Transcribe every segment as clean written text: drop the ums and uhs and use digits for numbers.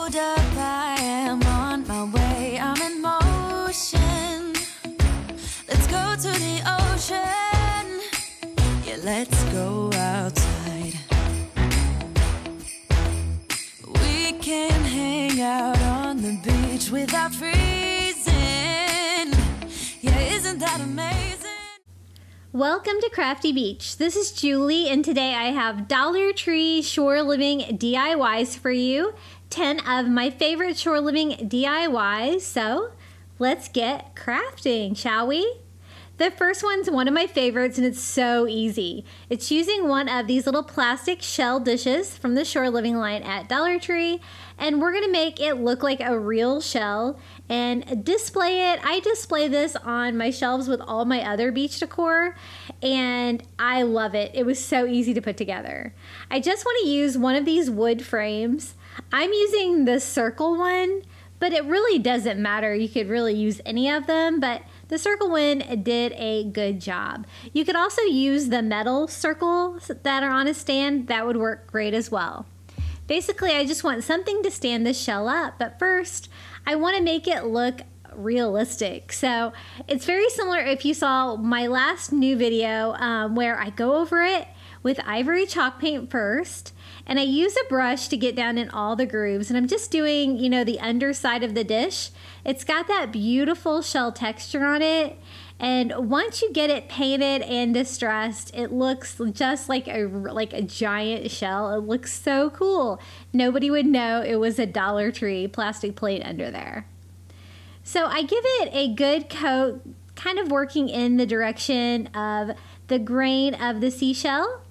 Hold up, I am on my way, I'm in motion. Let's go to the ocean. Yeah, let's go outside. We can hang out on the beach without freezing. Yeah, isn't that amazing? Welcome to Crafty Beach. This is Julie, and today I have Dollar Tree Shore Living DIYs for you. 10 of my favorite shore living DIYs. So let's get crafting, shall we? The first one's one of my favorites, and it's so easy. It's using one of these little plastic shell dishes from the Shore Living line at Dollar Tree, and we're gonna make it look like a real shell and display it. I display this on my shelves with all my other beach decor, and I love it. It was so easy to put together. I just want to use one of these wood frames. I'm using the circle one, but it really doesn't matter. You could really use any of them, but the circle one did a good job. You could also use the metal circles that are on a stand. That would work great as well. Basically, I just want something to stand the shell up, but first, I want to make it look realistic. So it's very similar if you saw my last new video where I go over it with ivory chalk paint first, and I use a brush to get down in all the grooves, and I'm just doing, you know, the underside of the dish. It's got that beautiful shell texture on it, and once you get it painted and distressed, it looks just like a giant shell. It looks so cool. Nobody would know it was a Dollar Tree plastic plate under there. So I give it a good coat, kind of working in the direction of the grain of the seashell.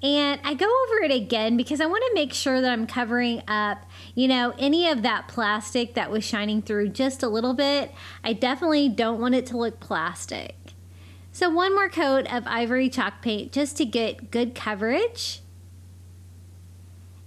And I go over it again because I want to make sure that I'm covering up, you know, any of that plastic that was shining through just a little bit. I definitely don't want it to look plastic. So one more coat of ivory chalk paint just to get good coverage.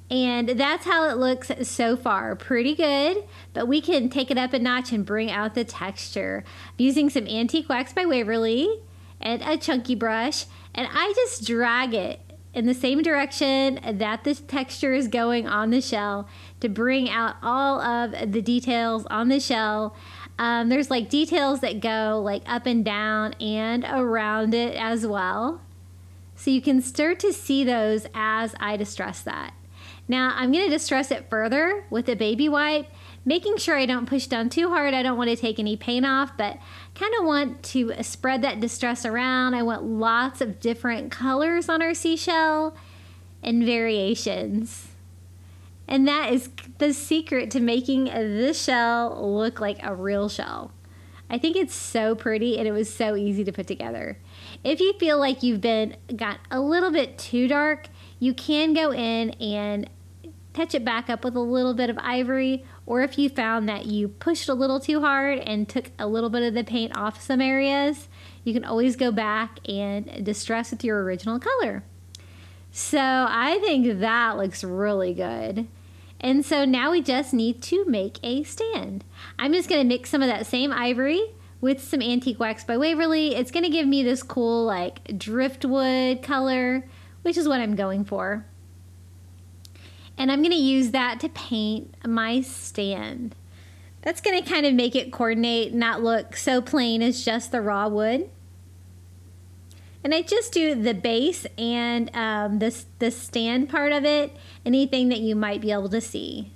And that's how it looks so far. Pretty good, but we can take it up a notch and bring out the texture. I'm using some antique wax by Waverly and a chunky brush, and I just drag it in the same direction that the texture is going on the shell to bring out all of the details on the shell. There's like details that go like up and down and around it as well. So you can start to see those as I distress that. Now I'm going to distress it further with a baby wipe, making sure I don't push down too hard. I don't want to take any paint off, but kind of want to spread that distress around. I want lots of different colors on our seashell and variations. And that is the secret to making this shell look like a real shell. I think it's so pretty, and it was so easy to put together. If you feel like you've got a little bit too dark, you can go in and touch it back up with a little bit of ivory, or if you found that you pushed a little too hard and took a little bit of the paint off some areas, you can always go back and distress with your original color. So I think that looks really good. And so now we just need to make a stand. I'm just going to mix some of that same ivory with some antique wax by Waverly. It's going to give me this cool like driftwood color, which is what I'm going for. And I'm going to use that to paint my stand. That's going to kind of make it coordinate, not look so plain as just the raw wood. And I just do the base and the stand part of it, anything that you might be able to see.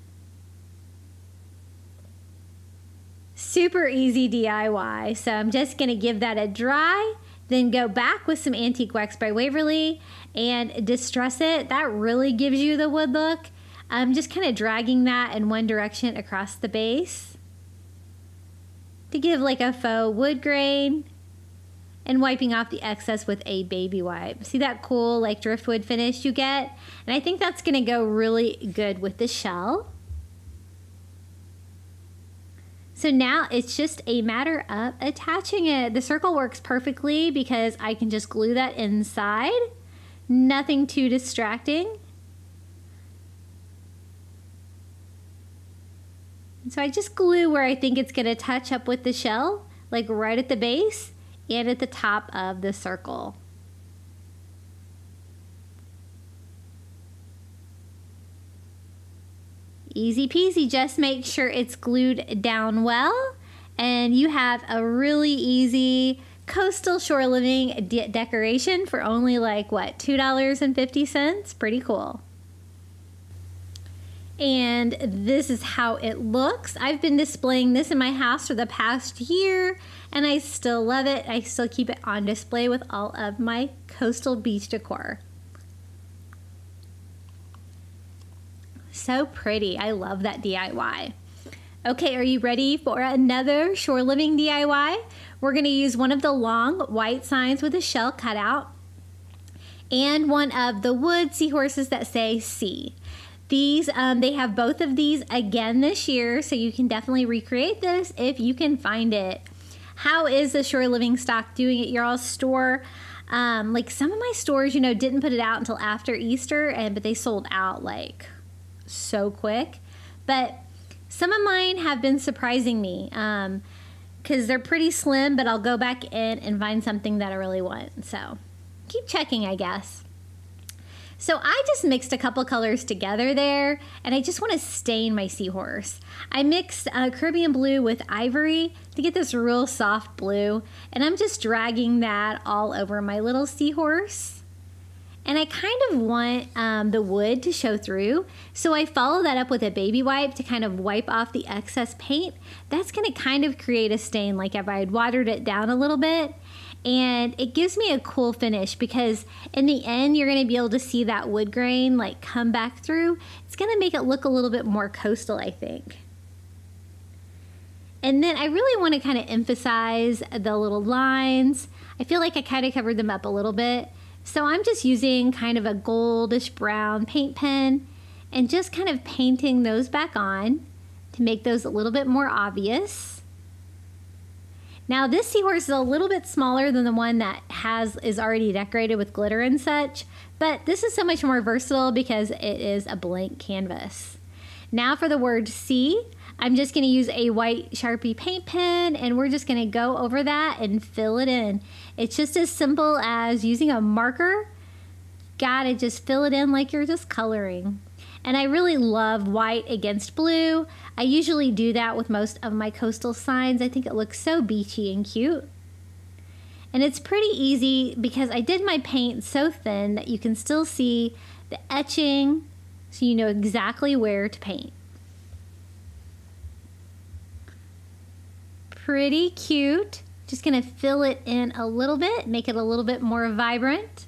Super easy DIY. So I'm just going to give that a dry, then go back with some antique wax by Waverly and distress it. That really gives you the wood look. I'm just kind of dragging that in one direction across the base to give like a faux wood grain, and wiping off the excess with a baby wipe. See that cool like driftwood finish you get? And I think that's going to go really good with the shell. So now it's just a matter of attaching it. The circle works perfectly because I can just glue that inside. Nothing too distracting. So I just glue where I think it's going to touch up with the shell, like right at the base and at the top of the circle. Easy peasy, just make sure it's glued down well, and you have a really easy coastal shore living decoration for only like, what, $2.50? Pretty cool. And this is how it looks. I've been displaying this in my house for the past year, and I still love it. I still keep it on display with all of my coastal beach decor. So pretty. I love that DIY. Okay, are you ready for another shore living DIY? We're going to use one of the long white signs with a shell cutout and one of the wood seahorses that say sea. These, they have both of these again this year, so you can definitely recreate this if you can find it. How is the shore living stock doing at your all's store? Like some of my stores, you know, didn't put it out until after Easter, but they sold out like so quick. But some of mine have been surprising me because they're pretty slim, but I'll go back in and find something that I really want. So keep checking, I guess. So I just mixed a couple colors together there, and I just want to stain my seahorse. I mixed Caribbean blue with ivory to get this real soft blue, and I'm just dragging that all over my little seahorse. And I kind of want the wood to show through, so I follow that up with a baby wipe to kind of wipe off the excess paint. That's going to kind of create a stain like if I had watered it down a little bit. And it gives me a cool finish because in the end you're going to be able to see that wood grain like come back through. It's going to make it look a little bit more coastal, I think. And then I really want to kind of emphasize the little lines. I feel like I kind of covered them up a little bit. So I'm just using kind of a goldish brown paint pen and just kind of painting those back on to make those a little bit more obvious. Now this seahorse is a little bit smaller than the one that is already decorated with glitter and such, but this is so much more versatile because it is a blank canvas. Now for the word sea, I'm just going to use a white Sharpie paint pen, and we're just going to go over that and fill it in. It's just as simple as using a marker. Gotta just fill it in like you're just coloring. And I really love white against blue. I usually do that with most of my coastal signs. I think it looks so beachy and cute. And it's pretty easy because I did my paint so thin that you can still see the etching, so you know exactly where to paint. Pretty cute. Just gonna fill it in a little bit, make it a little bit more vibrant.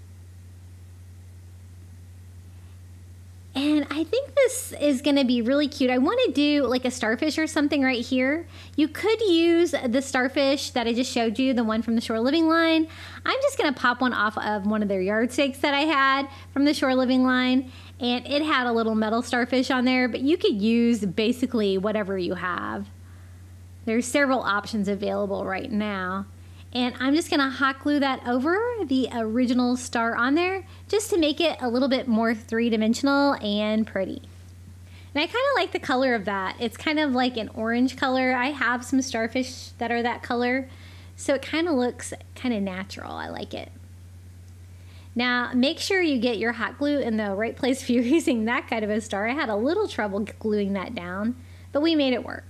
And I think this is gonna be really cute. I wanna do like a starfish or something right here. You could use the starfish that I just showed you, the one from the Shore Living line. I'm just gonna pop one off of one of their yardsticks that I had from the Shore Living line, and it had a little metal starfish on there, but you could use basically whatever you have. There's several options available right now. And I'm just gonna hot glue that over the original star on there just to make it a little bit more three-dimensional and pretty. And I kind of like the color of that. It's kind of like an orange color. I have some starfish that are that color, so it kind of looks kind of natural. I like it. Now, make sure you get your hot glue in the right place if you're using that kind of a star. I had a little trouble gluing that down, but we made it work.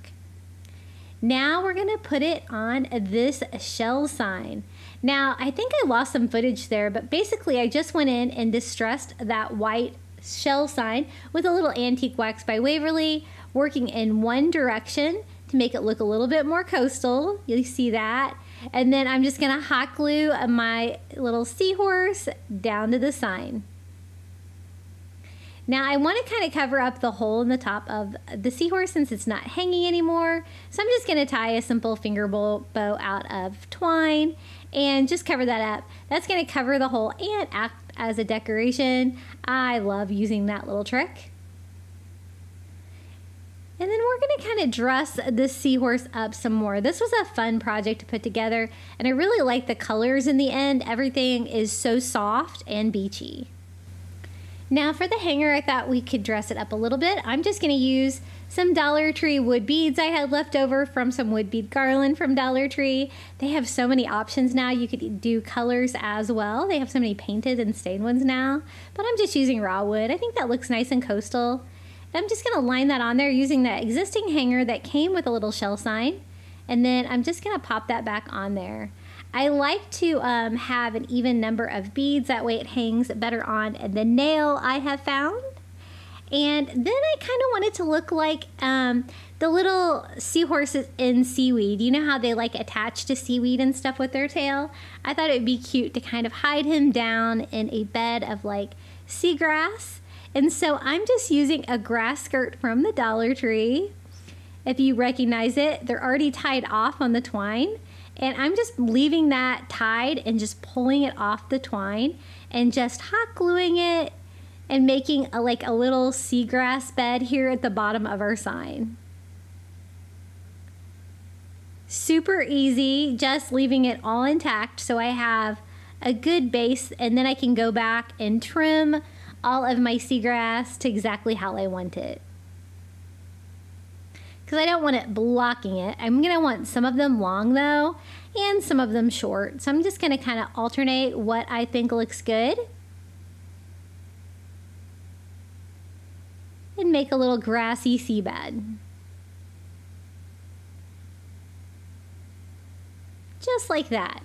Now we're gonna put it on this shell sign. Now, I think I lost some footage there, but basically I just went in and distressed that white shell sign with a little antique wax by Waverly, working in one direction to make it look a little bit more coastal. You see that? And then I'm just gonna hot glue my little seahorse down to the sign. Now I want to kind of cover up the hole in the top of the seahorse since it's not hanging anymore. So I'm just going to tie a simple finger bow out of twine and just cover that up. That's going to cover the hole and act as a decoration. I love using that little trick. And then we're going to kind of dress this seahorse up some more. This was a fun project to put together, and I really like the colors in the end. Everything is so soft and beachy. Now for the hanger, I thought we could dress it up a little bit. I'm just going to use some Dollar Tree wood beads I had left over from some wood bead garland from Dollar Tree. They have so many options now. You could do colors as well. They have so many painted and stained ones now, but I'm just using raw wood. I think that looks nice and coastal. I'm just going to line that on there using that existing hanger that came with a little shell sign. And then I'm just going to pop that back on there. I like to have an even number of beads. That way it hangs better on the nail I have found. And then I kind of want it to look like the little seahorses in seaweed. You know how they like attach to seaweed and stuff with their tail? I thought it would be cute to kind of hide him down in a bed of like seagrass. And so I'm just using a grass skirt from the Dollar Tree. If you recognize it, they're already tied off on the twine. And I'm just leaving that tied and just pulling it off the twine and just hot gluing it and making like a little seagrass bed here at the bottom of our sign. Super easy, just leaving it all intact so I have a good base, and then I can go back and trim all of my seagrass to exactly how I want it. Because I don't want it blocking it. I'm going to want some of them long though, and some of them short. So I'm just going to kind of alternate what I think looks good. And make a little grassy seabed. Just like that.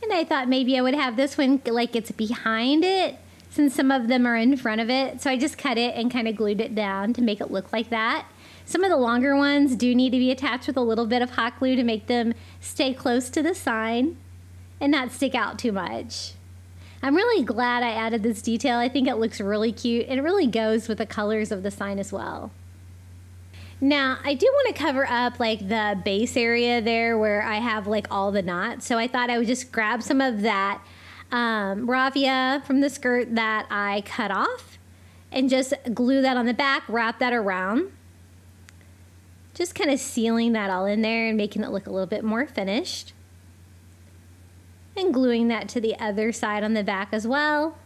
And I thought maybe I would have this one like it's behind it, since some of them are in front of it. So I just cut it and kind of glued it down to make it look like that. Some of the longer ones do need to be attached with a little bit of hot glue to make them stay close to the sign and not stick out too much. I'm really glad I added this detail. I think it looks really cute, and it really goes with the colors of the sign as well. Now, I do want to cover up like the base area there where I have like all the knots. So I thought I would just grab some of that raffia from the skirt that I cut off and just glue that on the back, wrap that around. Just kind of sealing that all in there and making it look a little bit more finished. And gluing that to the other side on the back as well.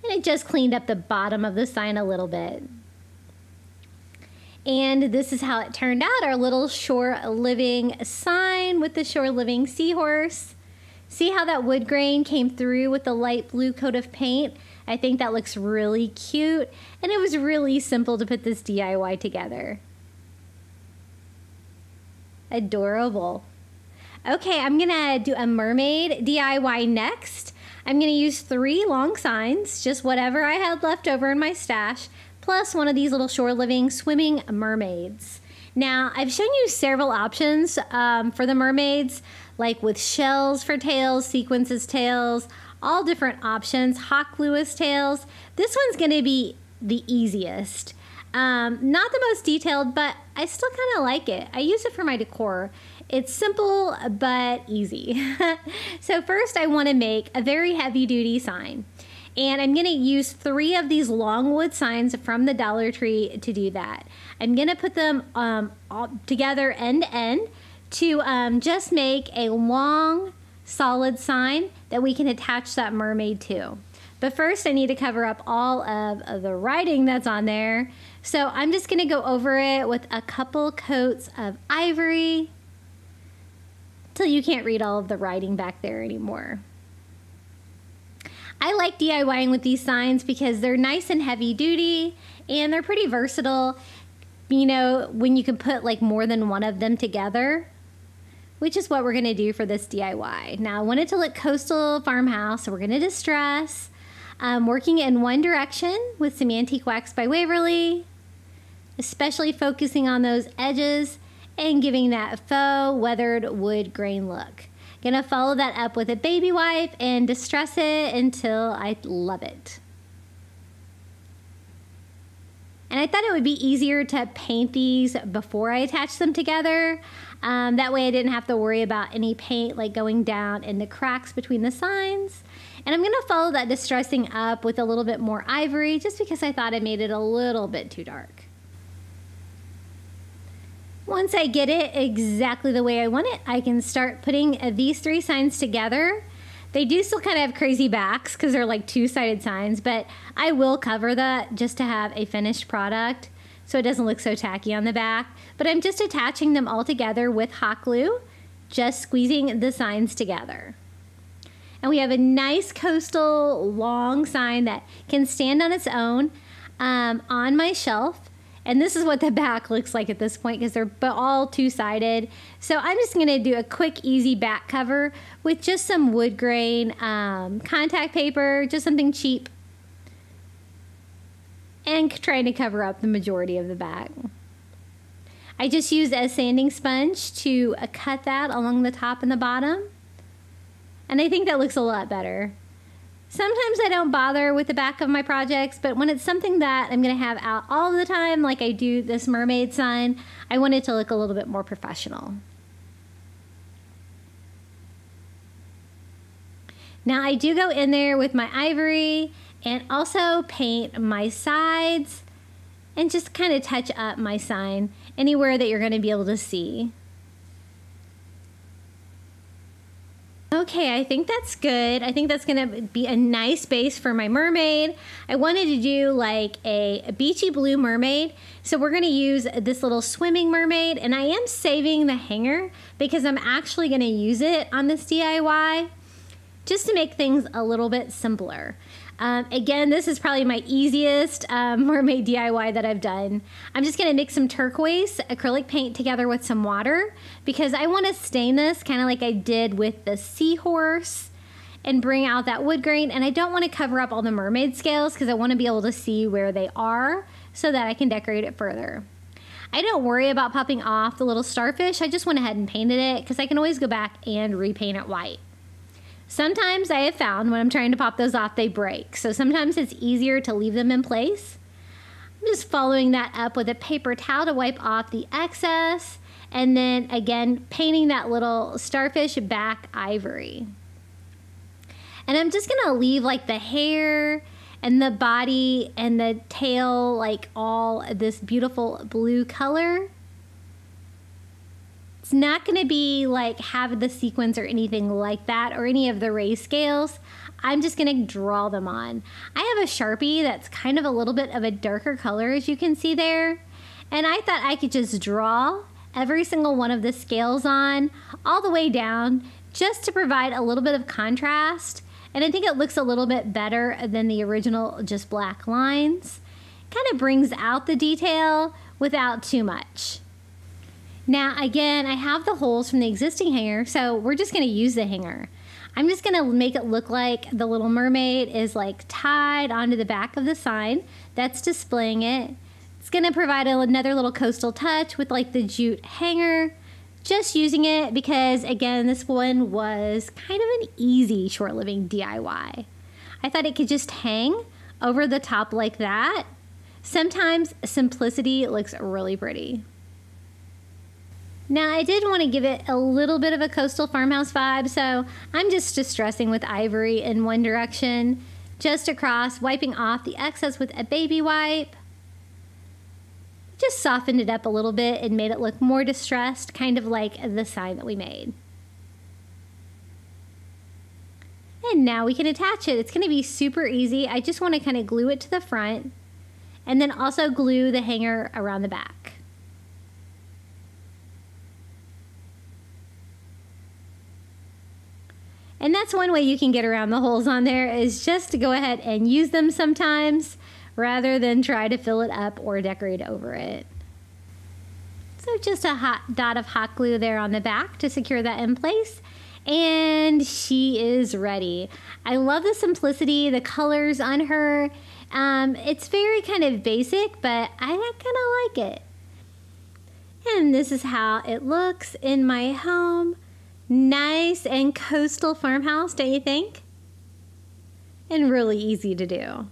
And it just cleaned up the bottom of the sign a little bit. And this is how it turned out, our little shore living sign with the shore living seahorse. See how that wood grain came through with the light blue coat of paint? I think that looks really cute, and it was really simple to put this DIY together. Adorable. Okay, I'm gonna do a mermaid DIY next. I'm gonna use 3 long signs, just whatever I had left over in my stash, plus one of these little shore living swimming mermaids. Now, I've shown you several options for the mermaids, like with shells for tails, sequences tails, all different options, hot glue as tails. This one's gonna be the easiest. Not the most detailed, but I still kind of like it. I use it for my decor. It's simple, but easy. So first I wanna make a very heavy duty sign. And I'm gonna use 3 of these long wood signs from the Dollar Tree to do that. I'm gonna put them all together end to end to just make a long, solid sign that we can attach that mermaid to. But first I need to cover up all of the writing that's on there. So I'm just gonna go over it with a couple coats of ivory till you can't read all of the writing back there anymore. I like DIYing with these signs because they're nice and heavy duty and they're pretty versatile, you know, when you can put like more than one of them together, which is what we're gonna do for this DIY. Now I want it to look coastal farmhouse, so we're gonna distress. Working in one direction with some antique wax by Waverly, especially focusing on those edges and giving that faux weathered wood grain look. Gonna follow that up with a baby wipe and distress it until I love it. And I thought it would be easier to paint these before I attach them together. That way I didn't have to worry about any paint like going down in the cracks between the signs. And I'm gonna follow that distressing up with a little bit more ivory just because I thought I made it a little bit too dark. Once I get it exactly the way I want it, I can start putting these 3 signs together. They do still kind of have crazy backs because they're like 2-sided signs, but I will cover that just to have a finished product so it doesn't look so tacky on the back. But I'm just attaching them all together with hot glue, just squeezing the signs together. And we have a nice coastal long sign that can stand on its own on my shelf. And this is what the back looks like at this point because they're all two-sided. So I'm just going to do a quick, easy back cover with just some wood grain contact paper, just something cheap, and trying to cover up the majority of the back. I just used a sanding sponge to cut that along the top and the bottom. And I think that looks a lot better. Sometimes I don't bother with the back of my projects, but when it's something that I'm going to have out all the time, like I do this mermaid sign, I want it to look a little bit more professional. Now I do go in there with my ivory and also paint my sides and just kind of touch up my sign anywhere that you're going to be able to see. Okay, I think that's good. I think that's going to be a nice base for my mermaid. I wanted to do like a beachy blue mermaid. So we're going to use this little swimming mermaid, and I am saving the hanger because I'm actually going to use it on this DIY just to make things a little bit simpler. Again, this is probably my easiest mermaid DIY that I've done. I'm just gonna mix some turquoise acrylic paint together with some water because I wanna stain this kind of like I did with the seahorse and bring out that wood grain, and I don't wanna cover up all the mermaid scales because I wanna be able to see where they are so that I can decorate it further. I don't worry about popping off the little starfish. I just went ahead and painted it because I can always go back and repaint it white. Sometimes I have found when I'm trying to pop those off, they break. So sometimes it's easier to leave them in place. I'm just following that up with a paper towel to wipe off the excess. And then again, painting that little starfish back ivory. And I'm just gonna leave like the hair and the body and the tail like all this beautiful blue color. It's not going to be like have the sequins or anything like that or any of the raised scales. I'm just going to draw them on. I have a Sharpie that's kind of a little bit of a darker color, as you can see there. And I thought I could just draw every single one of the scales on all the way down just to provide a little bit of contrast. And I think it looks a little bit better than the original just black lines. Kind of brings out the detail without too much. Now again, I have the holes from the existing hanger, so we're just going to use the hanger. I'm just going to make it look like the little mermaid is like tied onto the back of the sign that's displaying it. It's going to provide another little coastal touch with like the jute hanger. Just using it because again, this one was kind of an easy short living DIY. I thought it could just hang over the top like that. Sometimes simplicity looks really pretty. Now I did want to give it a little bit of a coastal farmhouse vibe, so I'm just distressing with ivory in one direction, just across, wiping off the excess with a baby wipe. Just softened it up a little bit and made it look more distressed, kind of like the sign that we made. And now we can attach it. It's going to be super easy. I just want to kind of glue it to the front and then also glue the hanger around the back. And that's one way you can get around the holes on there is just to go ahead and use them sometimes rather than try to fill it up or decorate over it. So just a hot dot of hot glue there on the back to secure that in place. And she is ready. I love the simplicity, the colors on her. It's very kind of basic, but I kind of like it. And this is how it looks in my home. Nice and coastal farmhouse, don't you think? And really easy to do.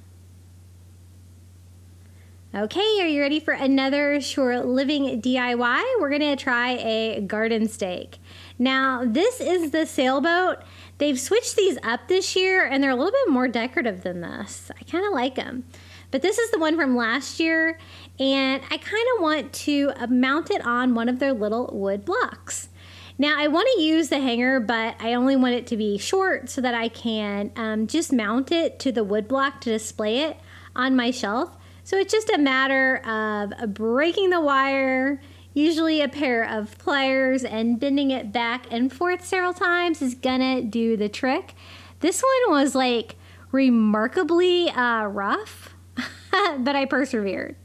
Okay, are you ready for another short living DIY? We're gonna try a garden stake. Now, this is the sailboat. They've switched these up this year and they're a little bit more decorative than this. I kind of like them. But this is the one from last year and I kind of want to mount it on one of their little wood blocks. Now I want to use the hanger, but I only want it to be short so that I can just mount it to the wood block to display it on my shelf. So it's just a matter of breaking the wire, usually a pair of pliers, and bending it back and forth several times is gonna do the trick. This one was like remarkably rough, but I persevered.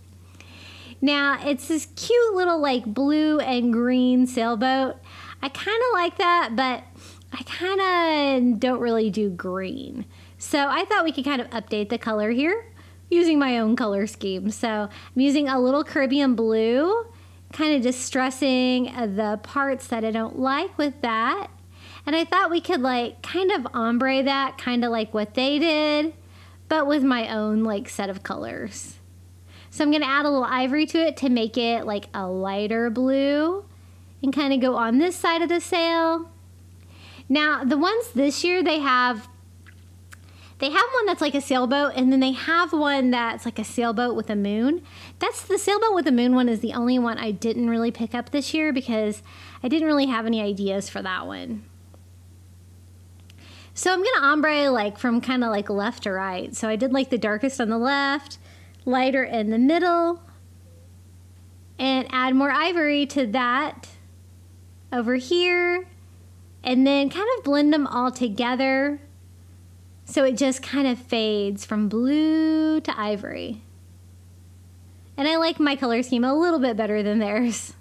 Now, it's this cute little like blue and green sailboat. I kind of like that, but I kind of don't really do green. So I thought we could kind of update the color here using my own color scheme. So I'm using a little Caribbean blue, kind of distressing the parts that I don't like with that. And I thought we could like kind of ombre that, kind of like what they did, but with my own like set of colors. So I'm going to add a little ivory to it to make it like a lighter blue and kind of go on this side of the sail. Now, the ones this year, they have one that's like a sailboat, and then they have one that's like a sailboat with a moon. That's the sailboat with the moon one is the only one I didn't really pick up this year because I didn't really have any ideas for that one. So I'm going to ombre like from kind of like left to right. So I did like the darkest on the left, lighter in the middle, and add more ivory to that over here, and then kind of blend them all together so it just kind of fades from blue to ivory. And I like my color scheme a little bit better than theirs.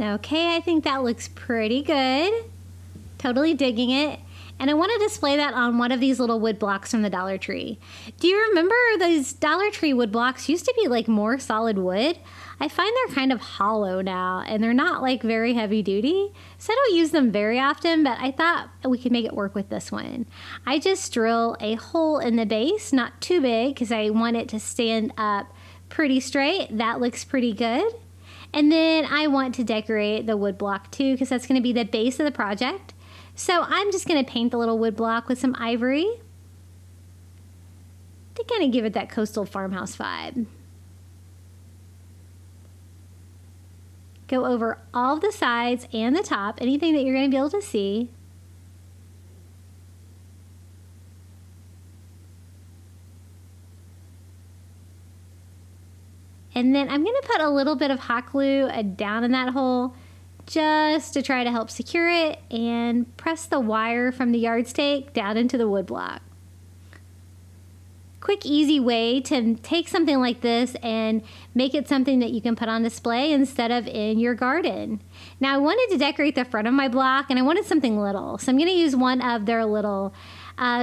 Okay, I think that looks pretty good. Totally digging it. And I want to display that on one of these little wood blocks from the Dollar Tree. Do you remember those Dollar Tree wood blocks used to be like more solid wood? I find they're kind of hollow now, and they're not like very heavy duty. So I don't use them very often, but I thought we could make it work with this one. I just drill a hole in the base, not too big because I want it to stand up pretty straight. That looks pretty good. And then I want to decorate the wood block too because that's going to be the base of the project. So I'm just going to paint the little wood block with some ivory to kind of give it that coastal farmhouse vibe. Go over all of the sides and the top, anything that you're going to be able to see. And then I'm going to put a little bit of hot glue down in that hole just to try to help secure it, and press the wire from the yardstake down into the wood block. Quick, easy way to take something like this and make it something that you can put on display instead of in your garden. Now, I wanted to decorate the front of my block, and I wanted something little. So I'm going to use one of their little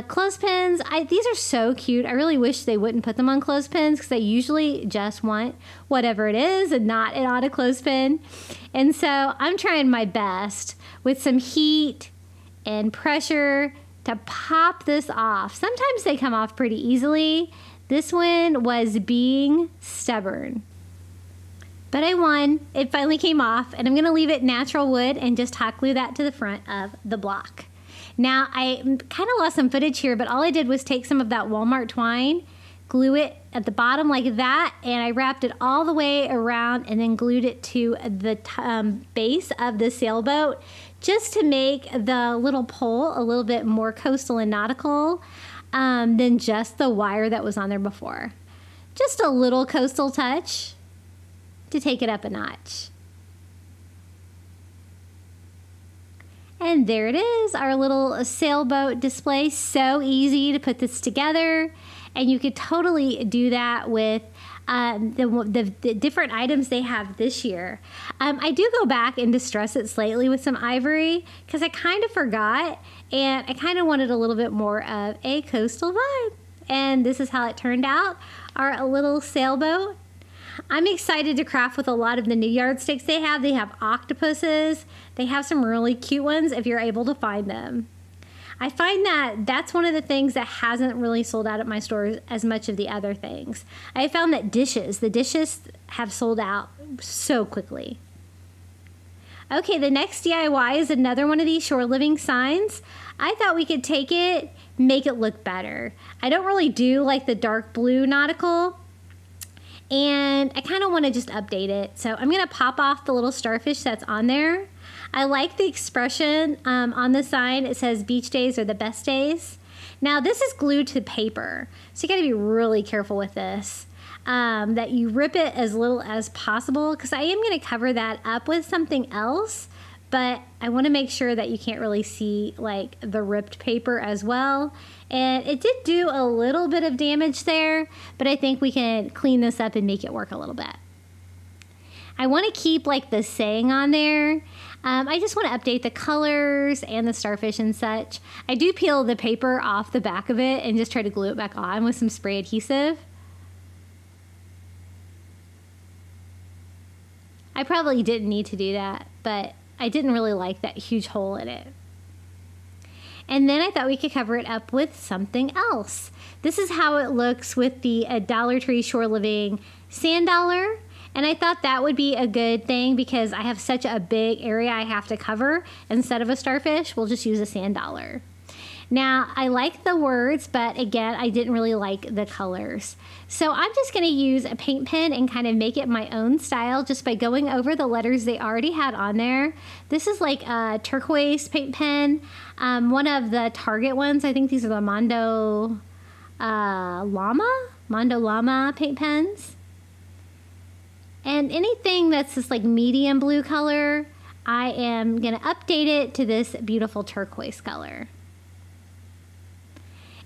clothespins. These are so cute. I really wish they wouldn't put them on clothespins because I usually just want whatever it is and not it on a clothespin. And so I'm trying my best with some heat and pressure to pop this off. Sometimes they come off pretty easily. This one was being stubborn. But I won. It finally came off, and I'm going to leave it natural wood and just hot glue that to the front of the block. Now, I kind of lost some footage here, but all I did was take some of that Walmart twine, glue it at the bottom like that, and I wrapped it all the way around and then glued it to the base of the sailboat just to make the little pole a little bit more coastal and nautical than just the wire that was on there before. Just a little coastal touch to take it up a notch. And there it is, our little sailboat display. So easy to put this together. And you could totally do that with the different items they have this year. I do go back and distress it slightly with some ivory because I kind of forgot. And I kind of wanted a little bit more of a coastal vibe. And this is how it turned out, our little sailboat. I'm excited to craft with a lot of the new yardsticks they have. They have octopuses. They have some really cute ones if you're able to find them. I find that that's one of the things that hasn't really sold out at my stores as much of the other things. I found that the dishes have sold out so quickly. Okay, the next DIY is another one of these shore living signs. I thought we could take it, make it look better. I don't really do like the dark blue nautical, and I kind of want to just update it. So I'm going to pop off the little starfish that's on there. I like the expression on the sign. It says beach days are the best days. Now this is glued to paper, so you got to be really careful with this. That you rip it as little as possible because I am going to cover that up with something else. but I want to make sure that you can't really see like the ripped paper as well. And it did do a little bit of damage there, but I think we can clean this up and make it work a little bit. I want to keep like the saying on there. I just want to update the colors and the starfish and such. I do peel the paper off the back of it and just try to glue it back on with some spray adhesive. I probably didn't need to do that, but I didn't really like that huge hole in it. And then I thought we could cover it up with something else. This is how it looks with the Dollar Tree Shore Living sand dollar. And I thought that would be a good thing because I have such a big area I have to cover. Instead of a starfish, we'll just use a sand dollar. Now, I like the words, but again, I didn't really like the colors. So I'm just going to use a paint pen and kind of make it my own style just by going over the letters they already had on there. This is like a turquoise paint pen, one of the Target ones. I think these are the Mondo Llama paint pens. And anything that's this like medium blue color, I am going to update it to this beautiful turquoise color.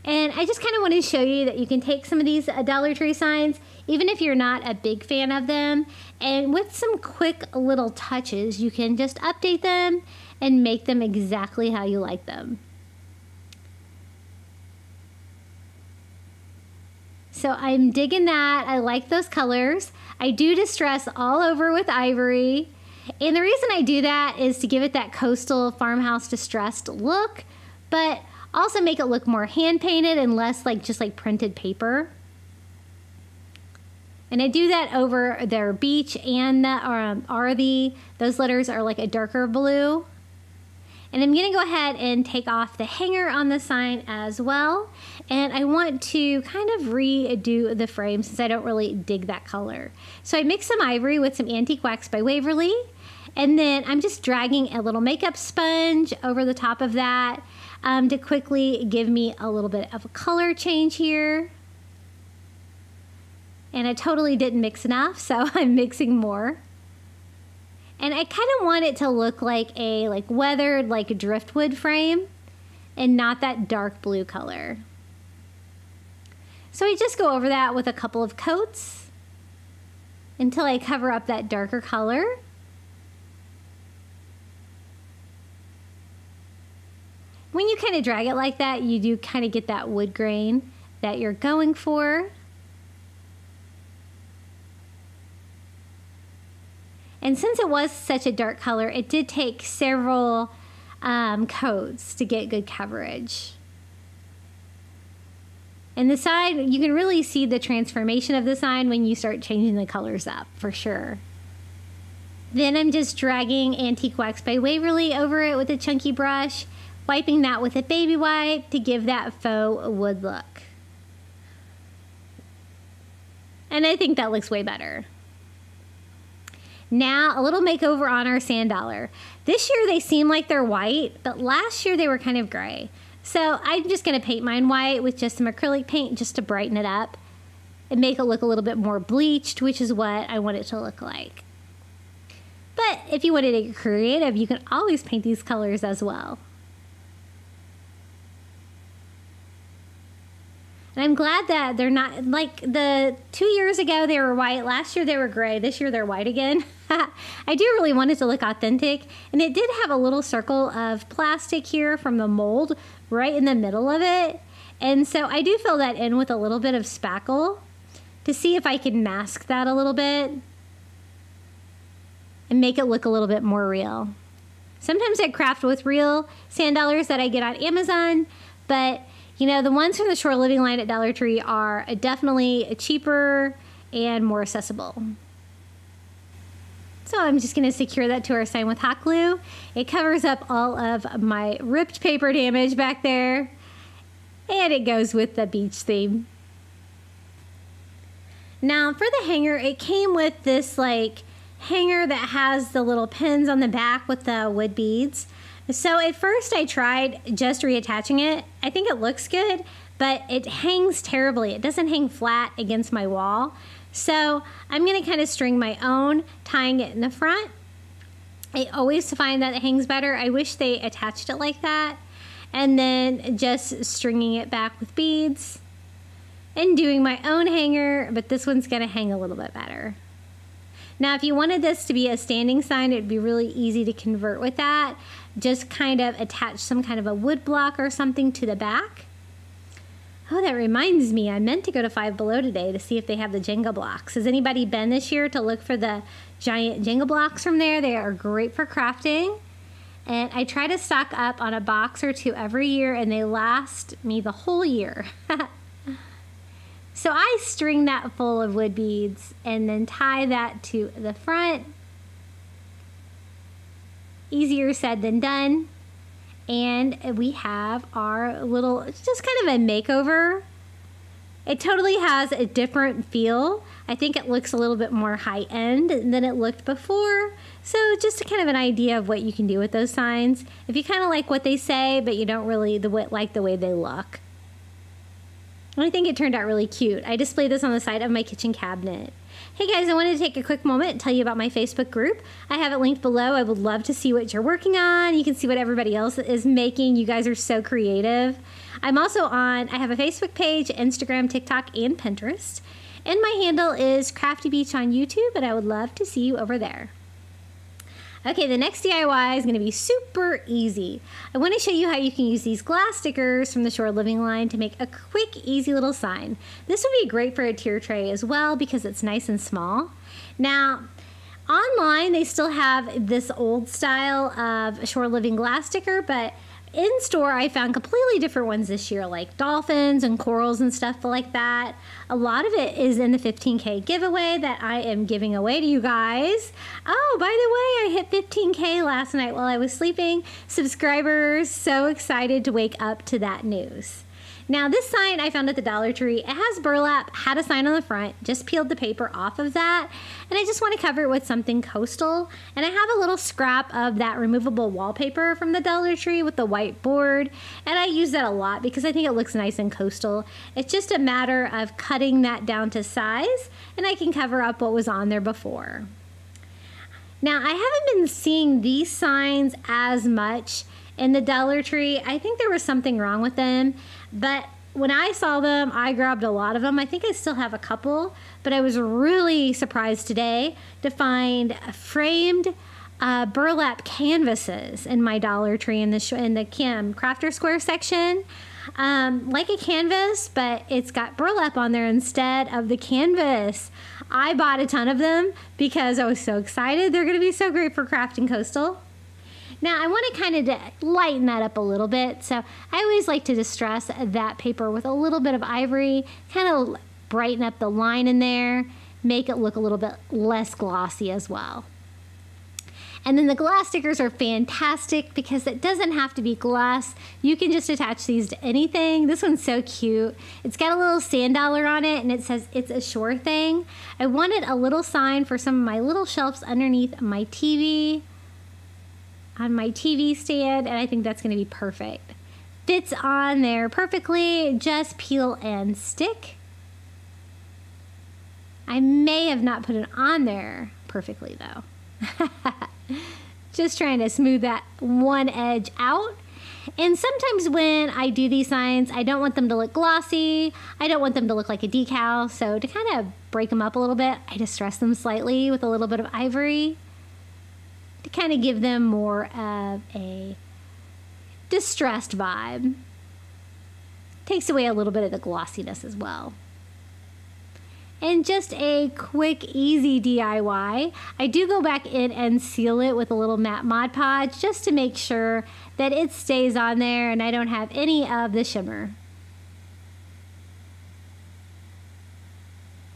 And I just kind of want to show you that you can take some of these Dollar Tree signs, even if you're not a big fan of them, and with some quick little touches, you can just update them and make them exactly how you like them. So I'm digging that. I like those colors. I do distress all over with ivory. And the reason I do that is to give it that coastal farmhouse distressed look, but also make it look more hand painted and less like just like printed paper. And I do that over their beach and the RV. Those letters are like a darker blue. And I'm going to go ahead and take off the hanger on the sign as well. And I want to kind of redo the frame since I don't really dig that color. So I mixed some ivory with some Antique Wax by Waverly. And then I'm just dragging a little makeup sponge over the top of that to quickly give me a little bit of a color change here. And I totally didn't mix enough, so I'm mixing more. And I kind of want it to look like a weathered driftwood frame and not that dark blue color. So I just go over that with a couple of coats until I cover up that darker color. When you kind of drag it like that, you do kind of get that wood grain that you're going for. And since it was such a dark color, it did take several coats to get good coverage. And the side, you can really see the transformation of the sign when you start changing the colors up, for sure. Then I'm just dragging Antique Wax by Waverly over it with a chunky brush, wiping that with a baby wipe to give that faux wood look. And I think that looks way better. Now, a little makeover on our sand dollar. This year they seem like they're white, but last year they were kind of gray. So I'm just going to paint mine white with just some acrylic paint just to brighten it up and make it look a little bit more bleached, which is what I want it to look like. But if you wanted to get creative, you can always paint these colors as well. And I'm glad that they're not, like 2 years ago they were white, last year they were gray, this year they're white again. I do really want it to look authentic, and it did have a little circle of plastic here from the mold right in the middle of it. And so I do fill that in with a little bit of spackle to see if I can mask that a little bit and make it look a little bit more real. Sometimes I craft with real sand dollars that I get on Amazon, but you know, the ones from the Shore Living line at Dollar Tree are definitely cheaper and more accessible. So I'm just going to secure that to our sign with hot glue. It covers up all of my ripped paper damage back there. And it goes with the beach theme. Now for the hanger, it came with this hanger that has the little pins on the back with the wood beads. So at first I tried just reattaching it. I think it looks good, but it hangs terribly. It doesn't hang flat against my wall. So I'm going to kind of string my own, tying it in the front. I always find that it hangs better. I wish they attached it like that. And then just stringing it back with beads and doing my own hanger, but this one's gonna hang a little bit better. Now, if you wanted this to be a standing sign, it'd be really easy to convert with that. Just kind of attach some kind of a wood block or something to the back. Oh, that reminds me, I meant to go to Five Below today to see if they have the Jenga blocks. Has anybody been this year to look for the giant Jenga blocks from there? They are great for crafting. And I try to stock up on a box or two every year, and they last me the whole year. So I string that full of wood beads and then tie that to the front. Easier said than done. And we have our little, just kind of a makeover. It totally has a different feel. I think it looks a little bit more high-end than it looked before. So just kind of an idea of what you can do with those signs. If you kind of like what they say, but you don't really like the way they look. I think it turned out really cute. I displayed this on the side of my kitchen cabinet. Hey guys, I wanted to take a quick moment and tell you about my Facebook group. I have it linked below. I would love to see what you're working on. You can see what everybody else is making. You guys are so creative. I'm also on, I have a Facebook page, Instagram, TikTok, and Pinterest. And my handle is Crafty Beach on YouTube, and I would love to see you over there. Okay, the next DIY is going to be super easy. I want to show you how you can use these glass stickers from the Shore Living line to make a quick, easy little sign. This would be great for a tier tray as well because it's nice and small. Now, online they still have this old style of Shore Living glass sticker, but in store I found completely different ones this year, like dolphins and corals and stuff like that. A lot of it is in the 15K giveaway that I am giving away to you guys. Oh, by the way, I hit 15K last night while I was sleeping. Subscribers, so excited to wake up to that news. Now this sign I found at the Dollar Tree. It has burlap, had a sign on the front, just peeled the paper off of that, and I just want to cover it with something coastal. And I have a little scrap of that removable wallpaper from the Dollar Tree with the white board, and I use that a lot because I think it looks nice and coastal. It's just a matter of cutting that down to size, and I can cover up what was on there before. Now I haven't been seeing these signs as much in the Dollar Tree. I think there was something wrong with them, but when I saw them, I grabbed a lot of them. I think I still have a couple, but I was really surprised today to find framed burlap canvases in my Dollar Tree in the Crafter Square section. Like a canvas, but it's got burlap on there instead of the canvas. I bought a ton of them because I was so excited. They're going to be so great for crafting coastal. Now I want to kind of lighten that up a little bit, so I always like to distress that paper with a little bit of ivory, kind of brighten up the line in there, make it look a little bit less glossy as well. And then the glass stickers are fantastic because it doesn't have to be glass. You can just attach these to anything. This one's so cute. It's got a little sand dollar on it and it says it's a shore thing. I wanted a little sign for some of my little shelves underneath my TV, on my TV stand, and I think that's going to be perfect. Fits on there perfectly. Just peel and stick. I may have not put it on there perfectly though. Just trying to smooth that one edge out. And sometimes when I do these signs, I don't want them to look glossy. I don't want them to look like a decal. So to kind of break them up a little bit, I distress them slightly with a little bit of ivory to kind of give them more of a distressed vibe. Takes away a little bit of the glossiness as well. And just a quick, easy DIY. I do go back in and seal it with a little matte Mod Podge just to make sure that it stays on there and I don't have any of the shimmer.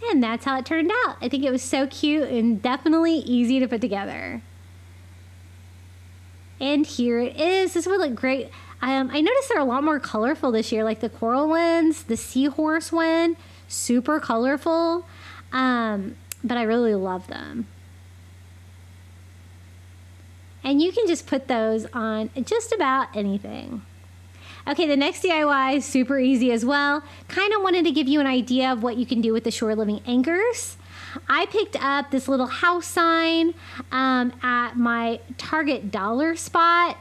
And that's how it turned out. I think it was so cute and definitely easy to put together. And here it is. This would look great. I noticed they're a lot more colorful this year, like the coral ones, the seahorse one. Super colorful, but I really love them. And you can just put those on just about anything. Okay, the next DIY is super easy as well. Kind of wanted to give you an idea of what you can do with the Shore Living anchors. I picked up this little house sign at my Target dollar spot.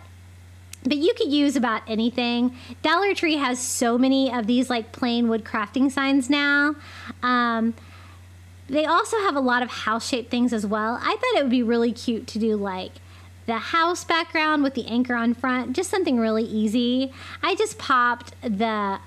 But you could use about anything. Dollar Tree has so many of these like plain wood crafting signs now. They also have a lot of house-shaped things as well. I thought it would be really cute to do like the house background with the anchor on front, just something really easy. I just popped the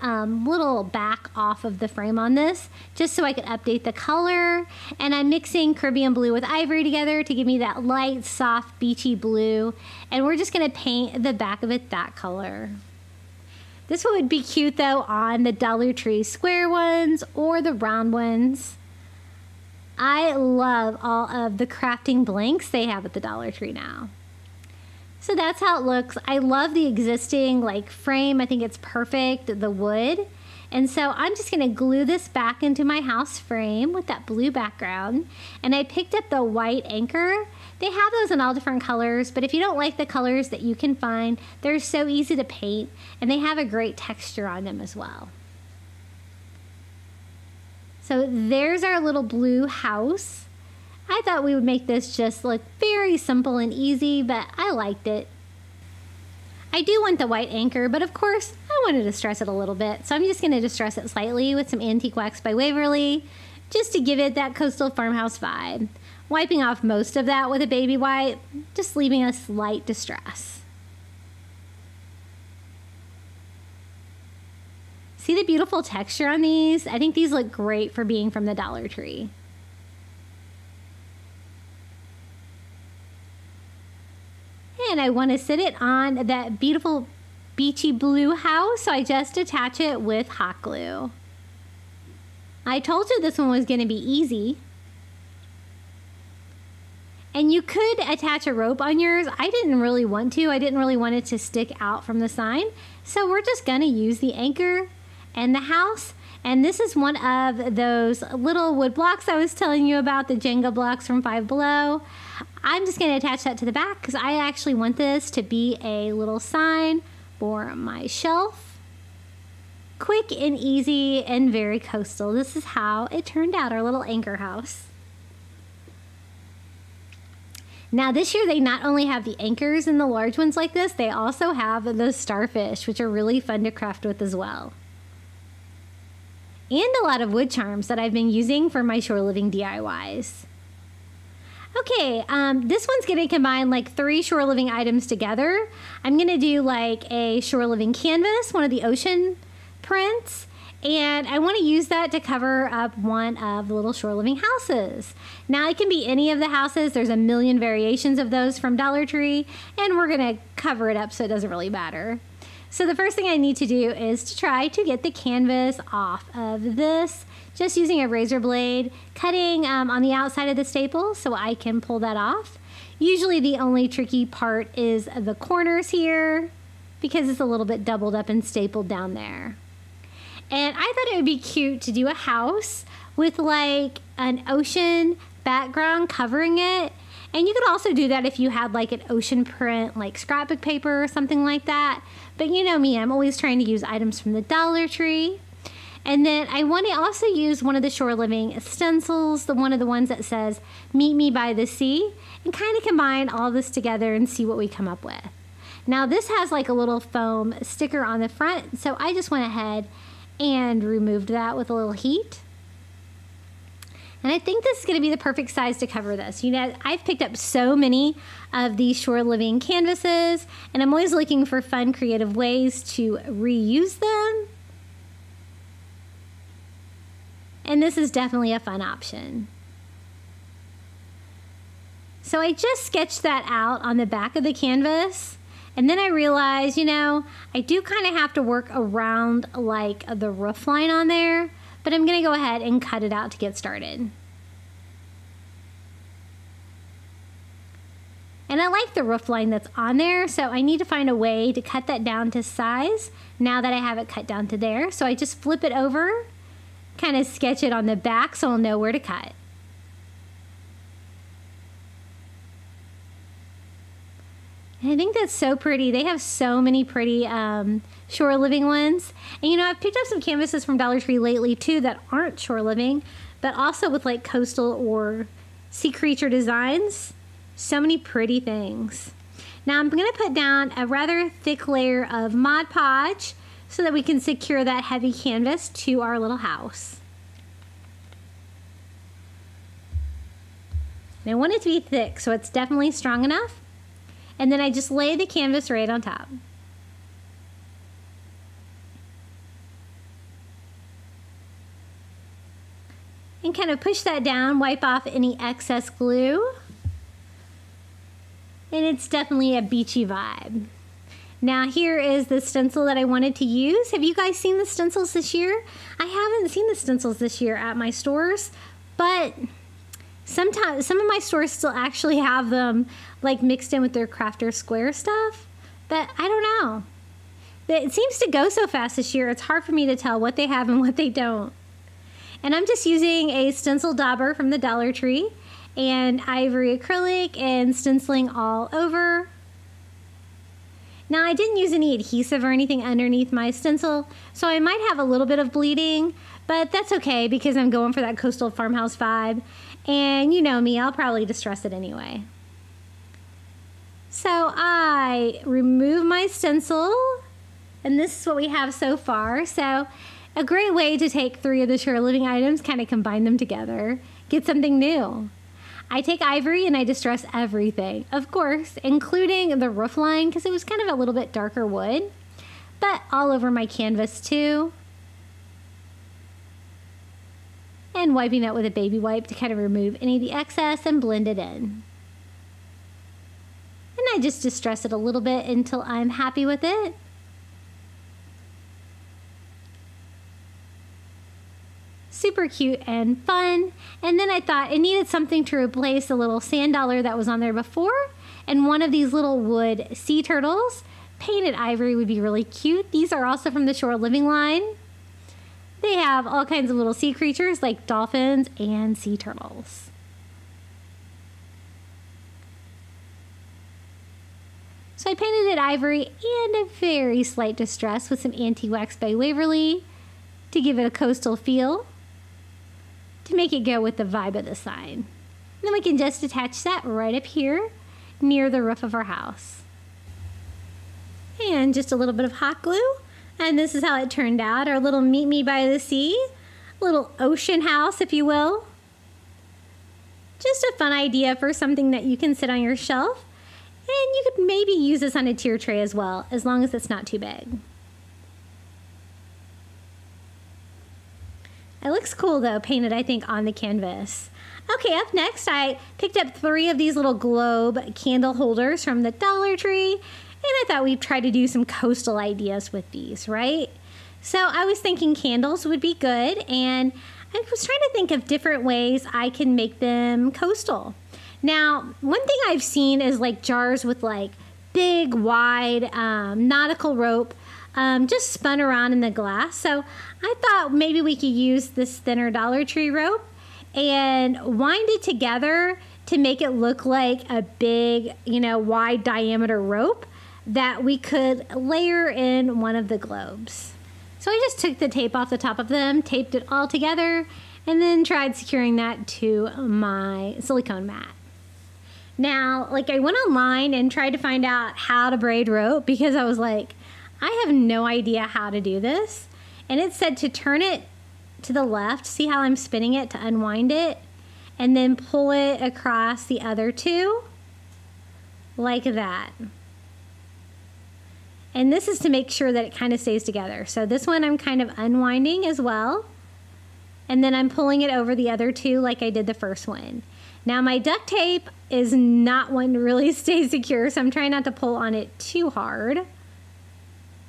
little back off of the frame on this just so I could update the color. And I'm mixing Caribbean blue with ivory together to give me that light, soft, beachy blue. And we're just gonna paint the back of it that color. This one would be cute though on the Dollar Tree square ones or the round ones. I love all of the crafting blanks they have at the Dollar Tree now. So that's how it looks. I love the existing like frame. I think it's perfect, the wood. And so I'm just gonna glue this back into my house frame with that blue background. And I picked up the white anchor. They have those in all different colors, but if you don't like the colors that you can find, they're so easy to paint and they have a great texture on them as well. So there's our little blue house. I thought we would make this just look very simple and easy, but I liked it. I do want the white anchor, but of course I wanted to distress it a little bit. So I'm just gonna distress it slightly with some Antique Wax by Waverly, just to give it that coastal farmhouse vibe. Wiping off most of that with a baby wipe, just leaving a slight distress. See the beautiful texture on these? I think these look great for being from the Dollar Tree. And I want to sit it on that beautiful beachy blue house, so I just attach it with hot glue. I told you this one was going to be easy. And you could attach a rope on yours. I didn't really want to. I didn't really want it to stick out from the sign. So we're just going to use the anchor and the house. And this is one of those little wood blocks I was telling you about, the Jenga blocks from Five Below. I'm just going to attach that to the back because I actually want this to be a little sign for my shelf. Quick and easy and very coastal. This is how it turned out, our little anchor house. Now this year they not only have the anchors and the large ones like this, they also have the starfish, which are really fun to craft with as well. And a lot of wood charms that I've been using for my shore living DIYs. Okay, this one's gonna combine like 3 shore living items together. I'm gonna do like a shore living canvas, one of the ocean prints, and I wanna use that to cover up one of the little shore living houses. Now it can be any of the houses. There's a million variations of those from Dollar Tree, and we're gonna cover it up so it doesn't really matter. So the first thing I need to do is to try to get the canvas off of this, just using a razor blade, cutting on the outside of the staple so I can pull that off. Usually the only tricky part is the corners here because it's a little bit doubled up and stapled down there. And I thought it would be cute to do a house with like an ocean background covering it. And you could also do that if you had like an ocean print, like scrapbook paper or something like that. But you know me, I'm always trying to use items from the Dollar Tree. And then I want to also use one of the shore living stencils, one of the ones that says, "Meet me by the sea," and kind of combine all this together and see what we come up with. Now this has like a little foam sticker on the front, so I just went ahead and removed that with a little heat. And I think this is going to be the perfect size to cover this. You know, I've picked up so many of these shore living canvases, and I'm always looking for fun, creative ways to reuse them. And this is definitely a fun option. So I just sketched that out on the back of the canvas. And then I realized, you know, I do kind of have to work around like the roof line on there. But I'm going to go ahead and cut it out to get started. And I like the roof line that's on there, so I need to find a way to cut that down to size now that I have it cut down to there. So I just flip it over, kind of sketch it on the back so I'll know where to cut. And I think that's so pretty. They have so many pretty shore living ones. And you know, I've picked up some canvases from Dollar Tree lately too that aren't shore living, but also with like coastal or sea creature designs. So many pretty things. Now I'm going to put down a rather thick layer of Mod Podge so that we can secure that heavy canvas to our little house. And I want it to be thick, so it's definitely strong enough. And then I just lay the canvas right on top. And kind of push that down, wipe off any excess glue. And it's definitely a beachy vibe. Now here is the stencil that I wanted to use. Have you guys seen the stencils this year? I haven't seen the stencils this year at my stores, but sometimes some of my stores still actually have them like mixed in with their Crafter Square stuff, but I don't know. It seems to go so fast this year, it's hard for me to tell what they have and what they don't. And I'm just using a stencil dauber from the Dollar Tree and ivory acrylic and stenciling all over. Now I didn't use any adhesive or anything underneath my stencil, so I might have a little bit of bleeding, but that's okay because I'm going for that coastal farmhouse vibe. And you know me, I'll probably distress it anyway. So I remove my stencil, and this is what we have so far. So a great way to take 3 of the Shore Living items, kind of combine them together, get something new. I take ivory and I distress everything, of course, including the roof line because it was kind of a little bit darker wood, but all over my canvas too. And wiping that with a baby wipe to kind of remove any of the excess and blend it in. And I just distress it a little bit until I'm happy with it. Super cute and fun. And then I thought I needed something to replace the little sand dollar that was on there before, and one of these little wood sea turtles. Painted ivory would be really cute. These are also from the Shore Living line. They have all kinds of little sea creatures like dolphins and sea turtles. So I painted it ivory and a very slight distress with some Antique Wax by Waverly to give it a coastal feel, to make it go with the vibe of the sign. And then we can just attach that right up here near the roof of our house. And just a little bit of hot glue. And this is how it turned out, our little meet me by the sea, little ocean house, if you will. Just a fun idea for something that you can sit on your shelf. And you could maybe use this on a tier tray as well, as long as it's not too big. It looks cool though, painted I think on the canvas. Okay, up next I picked up 3 of these little globe candle holders from the Dollar Tree, and I thought we'd try to do some coastal ideas with these, right? So I was thinking candles would be good, and I was trying to think of different ways I can make them coastal. Now, one thing I've seen is like jars with like big, wide nautical rope just spun around in the glass. So I thought maybe we could use this thinner Dollar Tree rope and wind it together to make it look like a big, wide diameter rope that we could layer in one of the globes. So I just took the tape off the top of them, taped it all together, and then tried securing that to my silicone mat. Now, I went online and tried to find out how to braid rope because I was like, I have no idea how to do this. And it said to turn it to the left, see how I'm spinning it to unwind it, and then pull it across the other 2 like that. And this is to make sure that it kind of stays together. So this one I'm kind of unwinding as well. And then I'm pulling it over the other 2 like I did the first one. Now my duct tape is not one to really stay secure, so I'm trying not to pull on it too hard.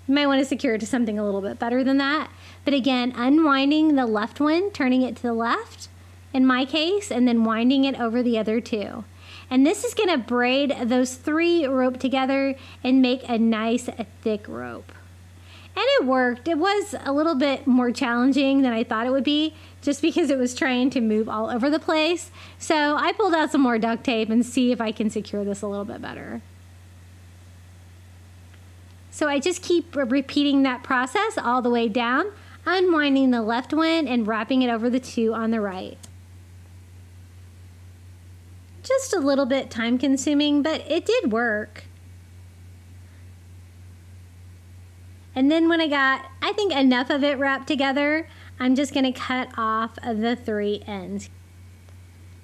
You might want to secure it to something a little bit better than that. But again, unwinding the left one, turning it to the left in my case, and then winding it over the other 2. And this is going to braid those 3 rope together and make a nice thick rope. And it worked. It was a little bit more challenging than I thought it would be, just because it was trying to move all over the place. So I pulled out some more duct tape and see if I can secure this a little bit better. So I just keep repeating that process all the way down. unwinding the left one and wrapping it over the two on the right. Just a little bit time consuming, but it did work. And then when I got, I think, enough of it wrapped together, I'm just going to cut off the three ends.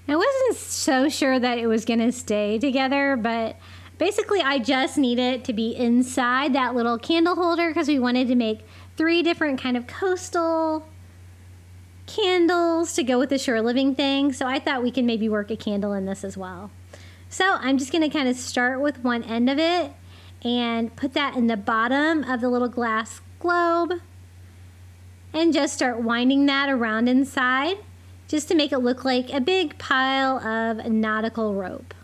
I wasn't so sure that it was going to stay together, but basically I just need it to be inside that little candle holder because we wanted to make 3 different kind of coastal candles to go with the shore living thing. So I thought we could maybe work a candle in this as well. So I'm just going to kind of start with one end of it and put that in the bottom of the little glass globe and just start winding that around inside just to make it look like a big pile of nautical rope.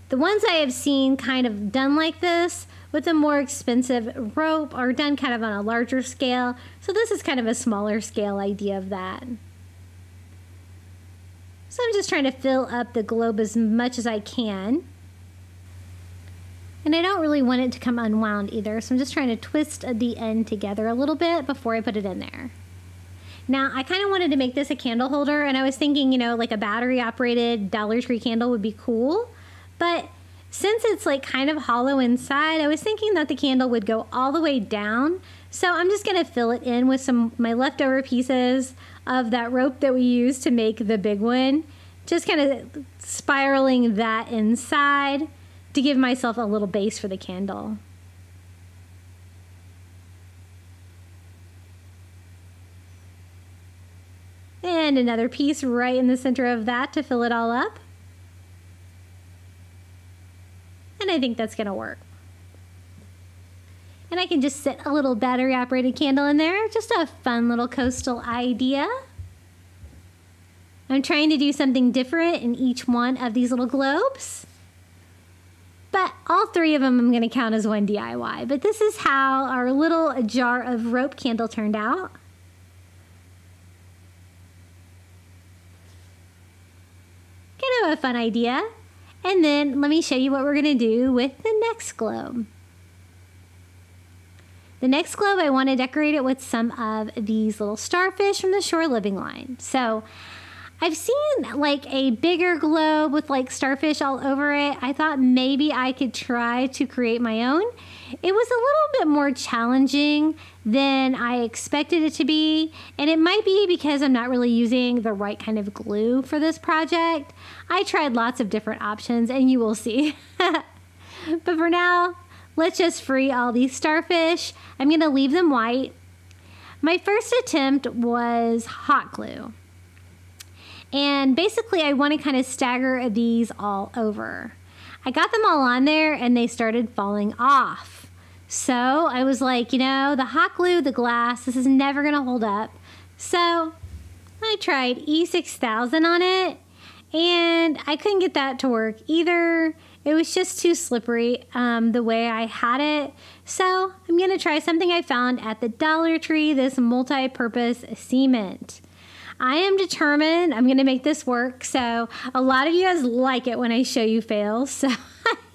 The ones I have seen kind of done like this with a more expensive rope are done kind of on a larger scale, so this is kind of a smaller scale idea of that. So I'm just trying to fill up the globe as much as I can. And I don't really want it to come unwound either, so I'm just trying to twist the end together a little bit before I put it in there. Now, I kind of wanted to make this a candle holder, and I was thinking, you know, like a battery-operated Dollar Tree candle would be cool. But since it's like kind of hollow inside, I was thinking that the candle would go all the way down. So I'm just going to fill it in with some my leftover pieces of that rope that we used to make the big one. Just kind of spiraling that inside to give myself a little base for the candle. And another piece right in the center of that to fill it all up. And I think that's going to work. And I can just set a little battery operated candle in there. Just a fun little coastal idea. I'm trying to do something different in each one of these little globes. But all 3 of them I'm going to count as one DIY. But this is how our little jar of rope candle turned out. Kind of a fun idea. And then let me show you what we're going to do with the next globe. The next globe, I want to decorate it with some of these little starfish from the shore living line. So I've seen like a bigger globe with like starfish all over it. I thought maybe I could try to create my own. It was a little bit more challenging than I expected it to be, and it might be because I'm not really using the right kind of glue for this project. I tried lots of different options, and you will see. But for now, let's just free all these starfish. I'm going to leave them white. My first attempt was hot glue. And basically, I want to kind of stagger these all over. I got them all on there, and they started falling off. So I was like, you know, the hot glue, the glass, this is never going to hold up. So I tried E6000 on it, and I couldn't get that to work either. It was just too slippery the way I had it. So I'm going to try something I found at the Dollar Tree, this multi-purpose cement. I am determined I'm going to make this work. So a lot of you guys like it when I show you fails. So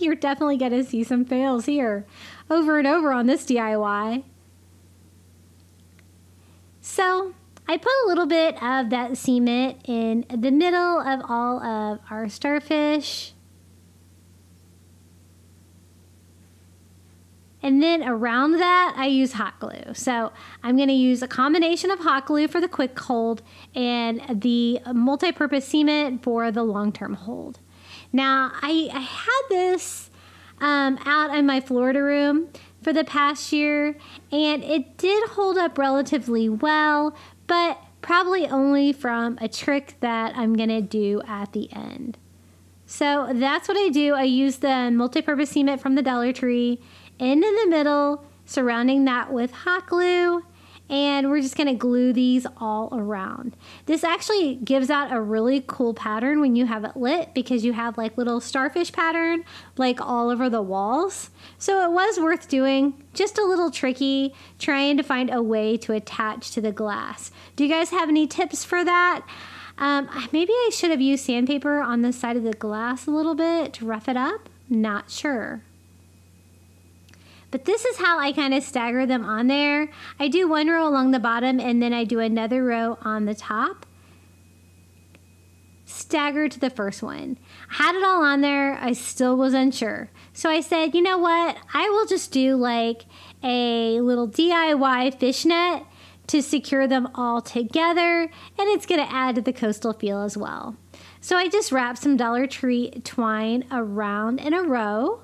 you're definitely going to see some fails here over and over on this DIY. So I put a little bit of that cement in the middle of all of our starfish. And then around that, I use hot glue. So I'm going to use a combination of hot glue for the quick hold and the multi-purpose cement for the long-term hold. Now, I had this out in my Florida room for the past year, and it did hold up relatively well, but probably only from a trick that I'm going to do at the end. So that's what I do. I use the multi-purpose cement from the Dollar Tree in the middle, surrounding that with hot glue, and we're just going to glue these all around. This actually gives out a really cool pattern when you have it lit, because you have like little starfish pattern like all over the walls. So it was worth doing. Just a little tricky, trying to find a way to attach to the glass. Do you guys have any tips for that? Maybe I should have used sandpaper on the side of the glass a little bit to rough it up. Not sure. But this is how I kind of stagger them on there. I do one row along the bottom and then I do another row on the top. Stagger to the first one. I had it all on there. I still was unsure. So I said, you know what? I will just do like a little DIY fishnet to secure them all together, and it's going to add to the coastal feel as well. So I just wrapped some Dollar Tree twine around in a row,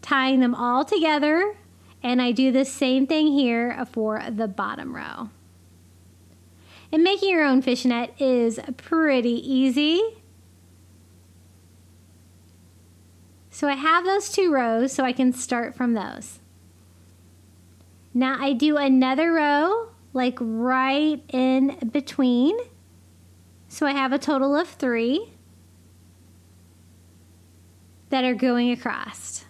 tying them all together, and I do the same thing here for the bottom row. And making your own fishnet is pretty easy. So I have those 2 rows so I can start from those. Now I do another row like right in between. So I have a total of 3 that are going across.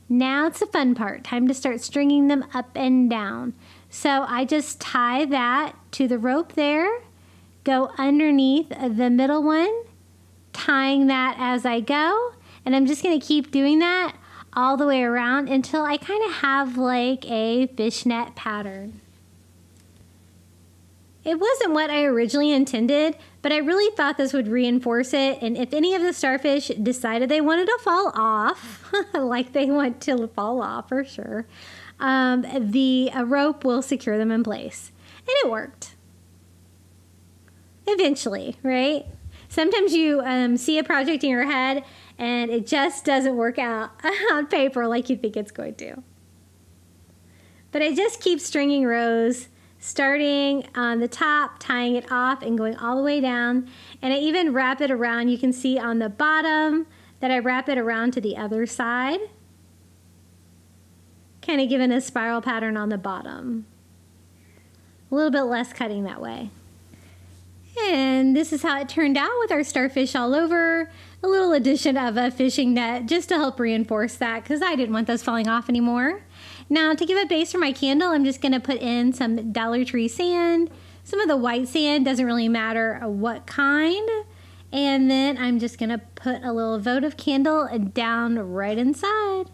Now it's the fun part, time to start stringing them up and down. So I just tie that to the rope there, go underneath the middle one, tying that as I go, and I'm just going to keep doing that all the way around until I kind of have like a fishnet pattern. It wasn't what I originally intended, but I really thought this would reinforce it, and if any of the starfish decided they wanted to fall off, like they want to fall off for sure, the rope will secure them in place. And it worked. Eventually, right? Sometimes you see a project in your head and it just doesn't work out on paper like you think it's going to. But I just keep stringing rows, starting on the top, tying it off and going all the way down. And I even wrap it around. You can see on the bottom that I wrap it around to the other side, kind of giving a spiral pattern on the bottom. A little bit less cutting that way. And this is how it turned out with our starfish all over. A little addition of a fishing net just to help reinforce that because I didn't want those falling off anymore. Now to give a base for my candle, I'm just going to put in some Dollar Tree sand. Some of the white sand, doesn't really matter what kind. And then I'm just going to put a little votive candle down right inside.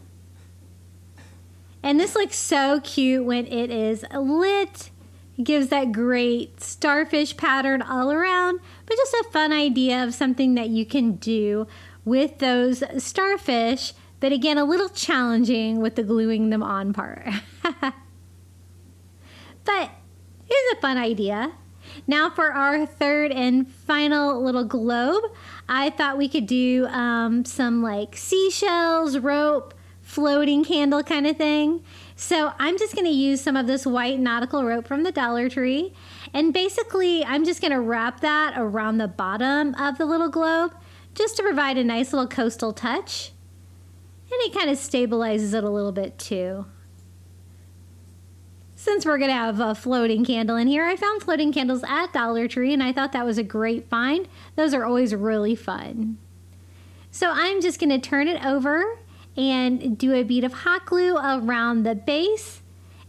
And this looks so cute when it is lit. It gives that great starfish pattern all around, but just a fun idea of something that you can do with those starfish, but again, a little challenging with the gluing them on part. But here's a fun idea. Now for our third and final little globe, I thought we could do some like seashells, rope, floating candle kind of thing. So I'm just going to use some of this white nautical rope from the Dollar Tree. And basically, I'm just going to wrap that around the bottom of the little globe just to provide a nice little coastal touch. And it kind of stabilizes it a little bit too. Since we're going to have a floating candle in here, I found floating candles at Dollar Tree and I thought that was a great find. Those are always really fun. So I'm just going to turn it over and do a bead of hot glue around the base,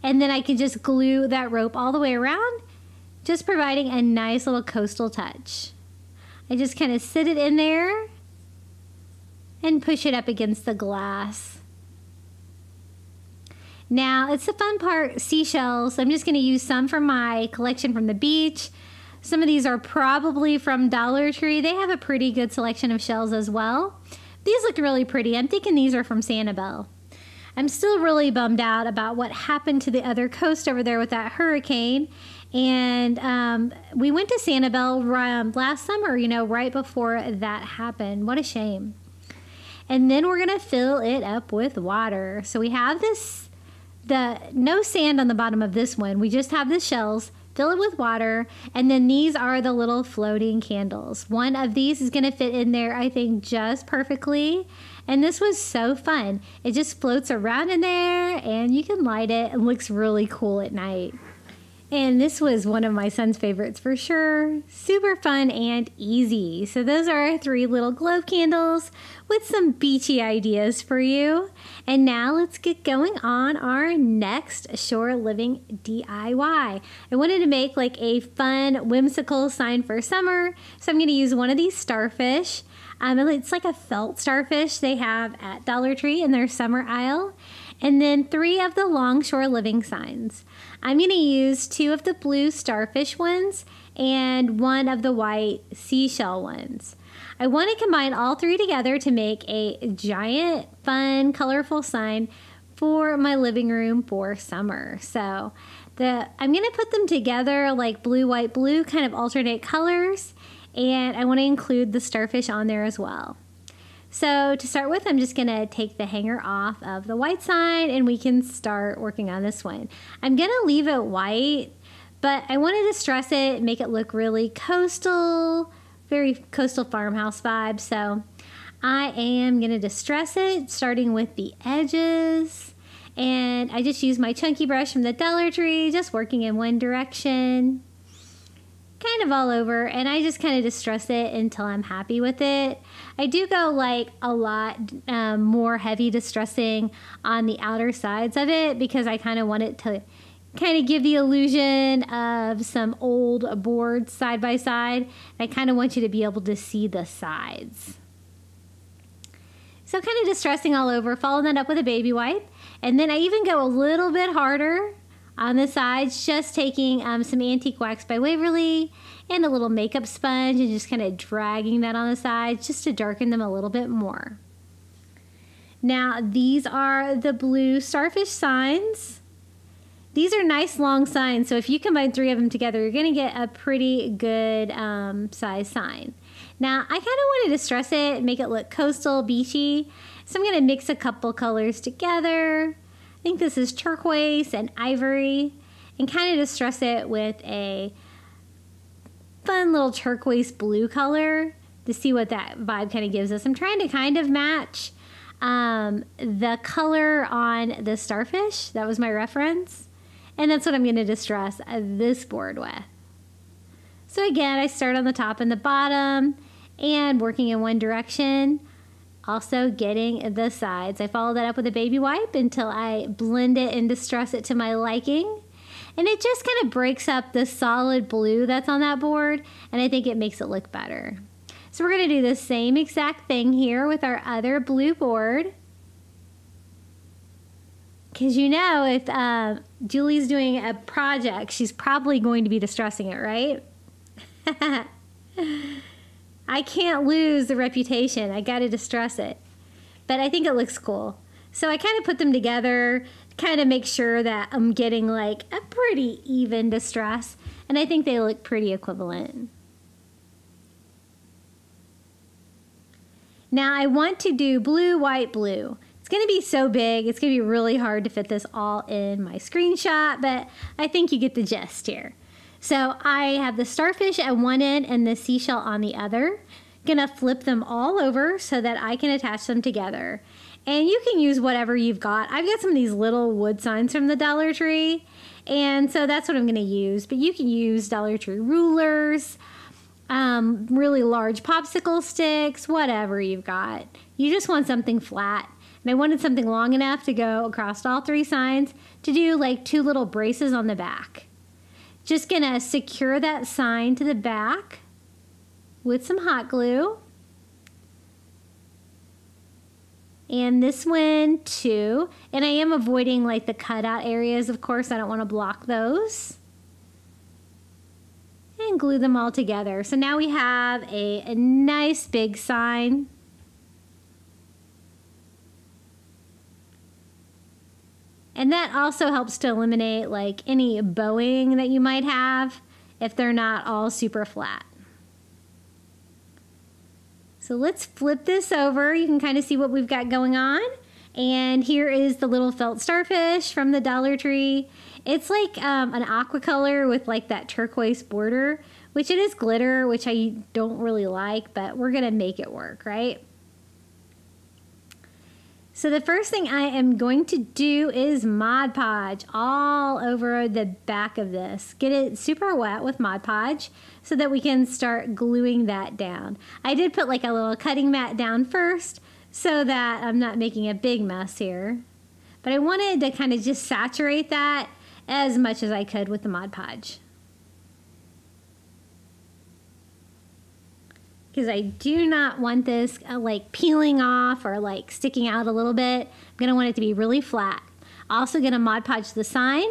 and then I can just glue that rope all the way around, just providing a nice little coastal touch. I just kind of sit it in there and push it up against the glass. Now it's the fun part, seashells. I'm just going to use some from my collection from the beach. Some of these are probably from Dollar Tree. They have a pretty good selection of shells as well. These look really pretty. I'm thinking these are from Sanibel. I'm still really bummed out about what happened to the other coast over there with that hurricane. And we went to Sanibel last summer, you know, right before that happened. What a shame. And then we're going to fill it up with water. So we have no sand on the bottom of this one. We just have the shells. Fill it with water, and then these are the little floating candles. One of these is going to fit in there, I think, just perfectly. And this was so fun. It just floats around in there, and you can light it. It looks really cool at night. And this was one of my son's favorites for sure. Super fun and easy. So those are our 3 little globe candles with some beachy ideas for you. And now let's get going on our next shore living DIY. I wanted to make like a fun, whimsical sign for summer. So I'm going to use one of these starfish. It's like a felt starfish they have at Dollar Tree in their summer aisle. And then 3 of the longshore living signs. I'm going to use 2 of the blue starfish ones and 1 of the white seashell ones. I want to combine all 3 together to make a giant, fun, colorful sign for my living room for summer. So I'm going to put them together like blue, white, blue, kind of alternate colors. And I want to include the starfish on there as well. So to start with, I'm just going to take the hanger off of the white sign and we can start working on this one. I'm going to leave it white, but I wanted to distress it, make it look really coastal, very coastal farmhouse vibe. So I am going to distress it, starting with the edges. And I just use my chunky brush from the Dollar Tree, just working in one direction, kind of all over, and I just kind of distress it until I'm happy with it. I do go like a lot more heavy distressing on the outer sides of it because I kind of want it to kind of give the illusion of some old boards side by side. I kind of want you to be able to see the sides. So kind of distressing all over, follow that up with a baby wipe, and then I even go a little bit harder on the sides, just taking some antique wax by Waverly and a little makeup sponge and just kind of dragging that on the sides just to darken them a little bit more. Now these are the blue starfish signs. These are nice long signs, so if you combine 3 of them together, you're going to get a pretty good size sign. Now I kind of want to distress it, make it look coastal, beachy, so I'm going to mix a couple colors together. I think this is turquoise and ivory, and kind of distress it with a fun little turquoise blue color to see what that vibe kind of gives us. I'm trying to kind of match the color on the starfish. That was my reference, and that's what I'm going to distress this board with. So again, I start on the top and the bottom and working in one direction. Also getting the sides. I follow that up with a baby wipe until I blend it and distress it to my liking. And it just kind of breaks up the solid blue that's on that board, and I think it makes it look better. So we're going to do the same exact thing here with our other blue board. Because you know, if Julie's doing a project, she's probably going to be distressing it, right? I can't lose the reputation. I got to distress it. But I think it looks cool. So I kind of put them together, kind of make sure that I'm getting like a pretty even distress. And I think they look pretty equivalent. Now I want to do blue, white, blue. It's going to be so big. It's going to be really hard to fit this all in my screenshot, but I think you get the gist here. So I have the starfish at one end and the seashell on the other. Gonna flip them all over so that I can attach them together. And you can use whatever you've got. I've got some of these little wood signs from the Dollar Tree, and so that's what I'm gonna use. But you can use Dollar Tree rulers, really large popsicle sticks, whatever you've got. You just want something flat. And I wanted something long enough to go across all 3 signs to do like 2 little braces on the back. Just gonna secure that sign to the back with some hot glue. And this one too. And I am avoiding like the cutout areas, of course. I don't want to block those. And glue them all together. So now we have a nice big sign. And that also helps to eliminate like any bowing that you might have if they're not all super flat. So let's flip this over. You can kind of see what we've got going on. And here is the little felt starfish from the Dollar Tree. It's like an aqua color with like that turquoise border, which it is glitter, which I don't really like, but we're gonna make it work, right? So the first thing I am going to do is Mod Podge all over the back of this. Get it super wet with Mod Podge so that we can start gluing that down. I did put like a little cutting mat down first so that I'm not making a big mess here. But I wanted to kind of just saturate that as much as I could with the Mod Podge. because I do not want this like peeling off or like sticking out a little bit. I'm going to want it to be really flat. Also going to Mod Podge the sign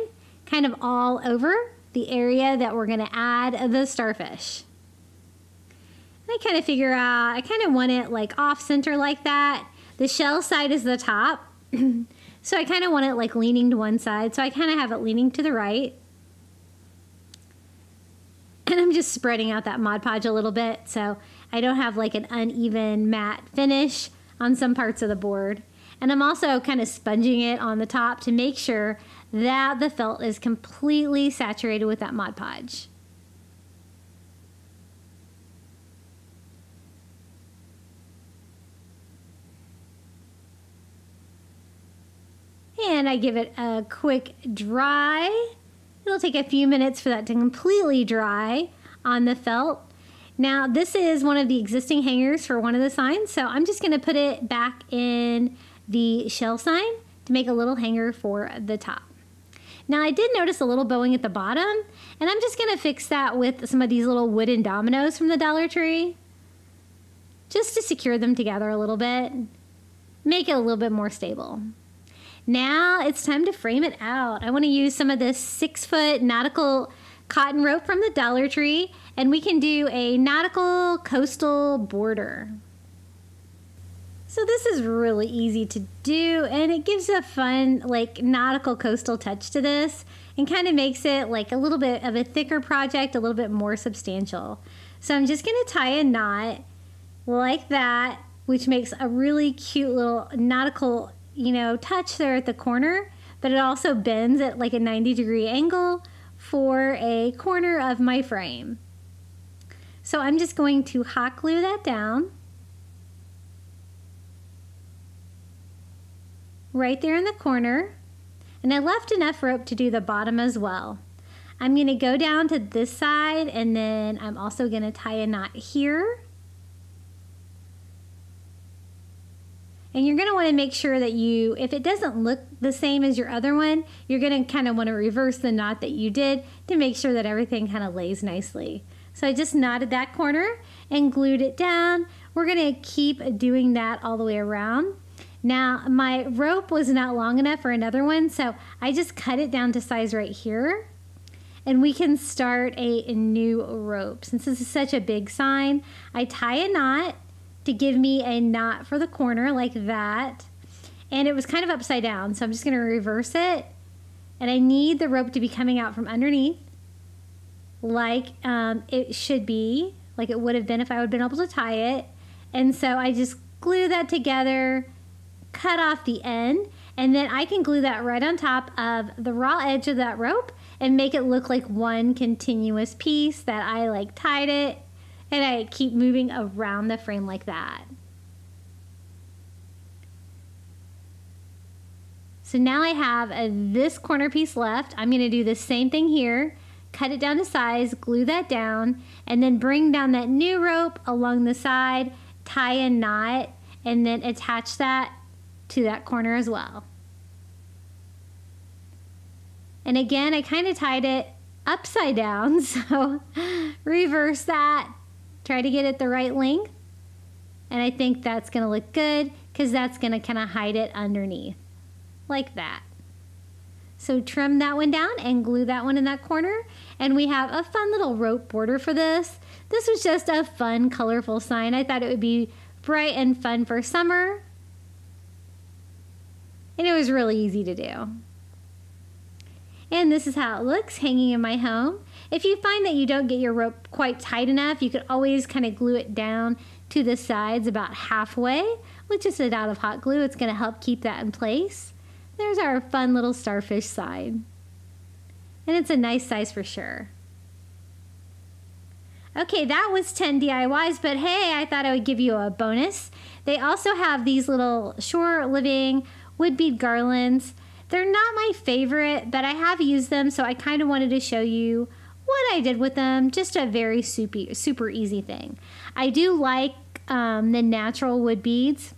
kind of all over the area that we're going to add the starfish. I kind of figure out, I kind of want it like off center like that. The shell side is the top. So I kind of want it like leaning to one side. So I kind of have it leaning to the right. And I'm just spreading out that Mod Podge a little bit so I don't have like an uneven matte finish on some parts of the board. And I'm also kind of sponging it on the top to make sure that the felt is completely saturated with that Mod Podge. And I give it a quick dry. It'll take a few minutes for that to completely dry on the felt. Now this is one of the existing hangers for one of the signs, so I'm just going to put it back in the shell sign to make a little hanger for the top. Now I did notice a little bowing at the bottom, and I'm just going to fix that with some of these little wooden dominoes from the Dollar Tree, just to secure them together a little bit, make it a little bit more stable. Now it's time to frame it out. I want to use some of this 6-foot nautical cotton rope from the Dollar Tree, and we can do a nautical coastal border. So this is really easy to do, and it gives a fun like nautical coastal touch to this and kind of makes it like a little bit of a thicker project, a little bit more substantial. So I'm just going to tie a knot like that, which makes a really cute little nautical, touch there at the corner, but it also bends at like a 90-degree angle for a corner of my frame. So I'm just going to hot glue that down right there in the corner, and I left enough rope to do the bottom as well. I'm going to go down to this side, and then I'm also going to tie a knot here. And you're going to want to make sure that if it doesn't look the same as your other one, you're going to kind of want to reverse the knot that you did to make sure that everything kind of lays nicely. So I just knotted that corner and glued it down. We're going to keep doing that all the way around. Now my rope was not long enough for another one, so I just cut it down to size right here. And we can start a new rope. Since this is such a big sign, I tie a knot to give me a knot for the corner like that. And it was kind of upside down, so I'm just going to reverse it. And I need the rope to be coming out from underneath like it should be, like it would have been if I would have been able to tie it. And so I just glue that together, cut off the end, and then I can glue that right on top of the raw edge of that rope and make it look like one continuous piece that I like tied it. And I keep moving around the frame like that. So now I have this corner piece left. I'm going to do the same thing here. Cut it down to size, glue that down, and then bring down that new rope along the side, tie a knot, and then attach that to that corner as well. And again, I kind of tied it upside down, so reverse that. Try to get it the right length, and I think that's going to look good because that's going to kind of hide it underneath like that. So trim that one down and glue that one in that corner, and we have a fun little rope border for this. This was just a fun, colorful sign. I thought it would be bright and fun for summer, and it was really easy to do. And this is how it looks hanging in my home. If you find that you don't get your rope quite tight enough, you could always kind of glue it down to the sides about halfway with just a dot of hot glue. It's going to help keep that in place. There's our fun little starfish sign. And it's a nice size for sure. Okay, that was 10 DIYs, but hey, I thought I would give you a bonus. They also have these little shore living wood bead garlands. They're not my favorite, but I have used them, so I kind of wanted to show you what I did with them. Just a very super easy thing. I do like the natural wood beads,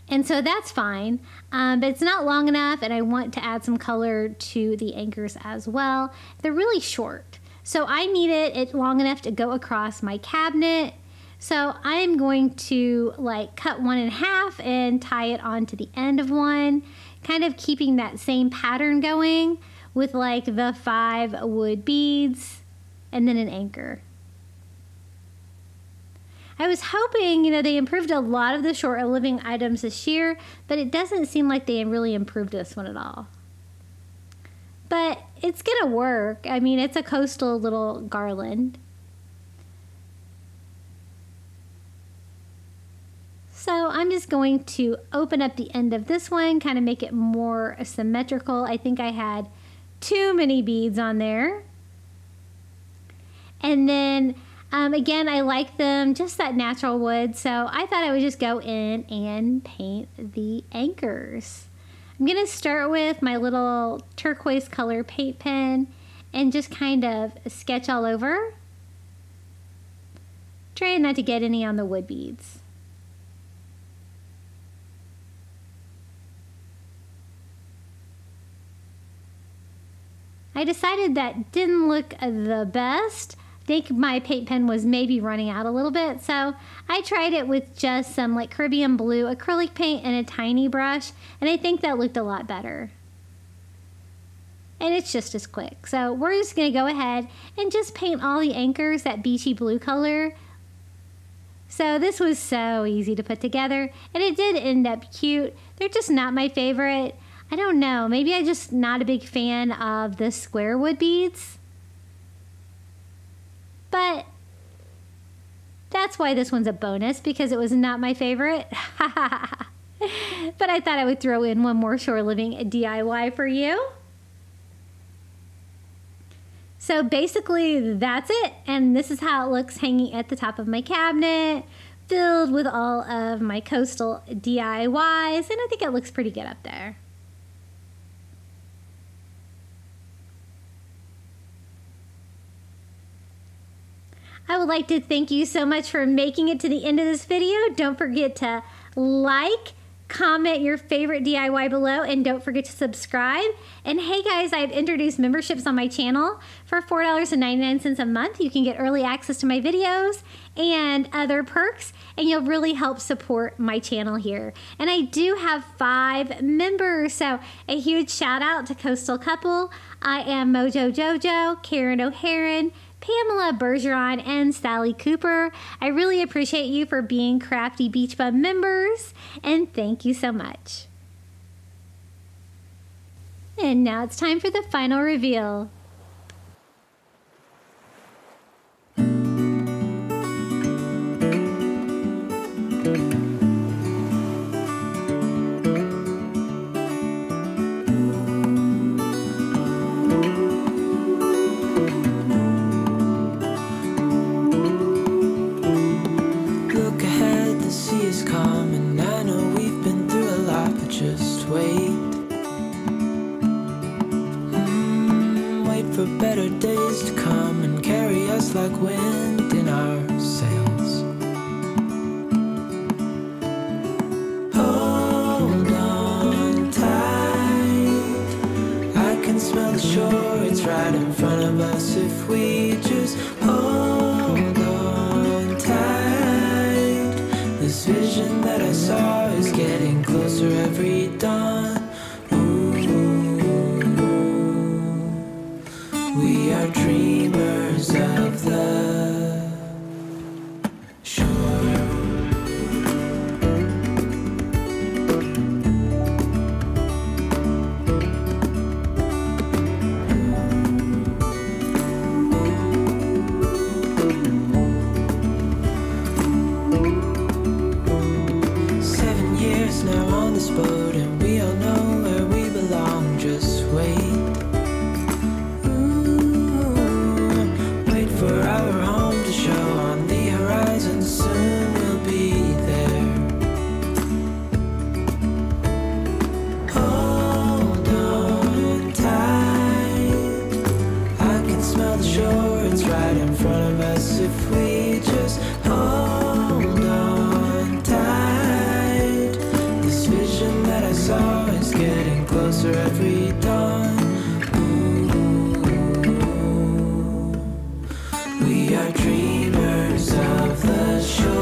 and so that's fine, but it's not long enough, and I want to add some color to the anchors as well. They're really short, so I needed it long enough to go across my cabinet, So I'm going to like cut one in half and tie it onto the end of one, kind of keeping that same pattern going with like the 5 wood beads and then an anchor. I was hoping, they improved a lot of the short living items this year, but it doesn't seem like they really improved this one at all. But it's gonna work. I mean, it's a coastal little garland. So I'm just going to open up the end of this one, kind of make it more symmetrical. I think I had too many beads on there. And then again, I like them just that natural wood, so I thought I would just go in and paint the anchors. I'm going to start with my little turquoise color paint pen and just kind of sketch all over. Trying not to get any on the wood beads. I decided that didn't look the best. I think my paint pen was maybe running out a little bit, so I tried it with just some like Caribbean blue acrylic paint and a tiny brush, and I think that looked a lot better. And it's just as quick. So we're just gonna go ahead and just paint all the anchors that beachy blue color. So this was so easy to put together, and it did end up cute. They're just not my favorite. I don't know, maybe I'm just not a big fan of the square wood beads. But that's why this one's a bonus, because it was not my favorite. But I thought I would throw in one more shore living DIY for you. So basically that's it, and this is how it looks hanging at the top of my cabinet, filled with all of my coastal DIYs, and I think it looks pretty good up there. I would like to thank you so much for making it to the end of this video. Don't forget to like, comment your favorite DIY below, and don't forget to subscribe. And hey guys, I've introduced memberships on my channel. For $4.99 a month, you can get early access to my videos and other perks, and you'll really help support my channel here. And I do have 5 members, so a huge shout out to Coastal Couple. I am Mojo Jojo, Karen O'Haron, Pamela Bergeron, and Sally Cooper. I really appreciate you for being Crafty Beach Bum members, and thank you so much. And now it's time for the final reveal. For better days to come and carry us like wind in our sails. Hold on tight, I can smell the shore, it's right in front of us. If we just hold on tight, this vision that I saw is getting closer every dawn. We are dreamers of the shore. 7 years now on this boat, and we all know where we belong. Just wait. For our home to show on the horizon, soon we'll be there. Hold on tight, I can smell the shore, it's right in front of us. If we just hold on tight, this vision that I saw is getting closer every dawn. We are dreamers of the shore.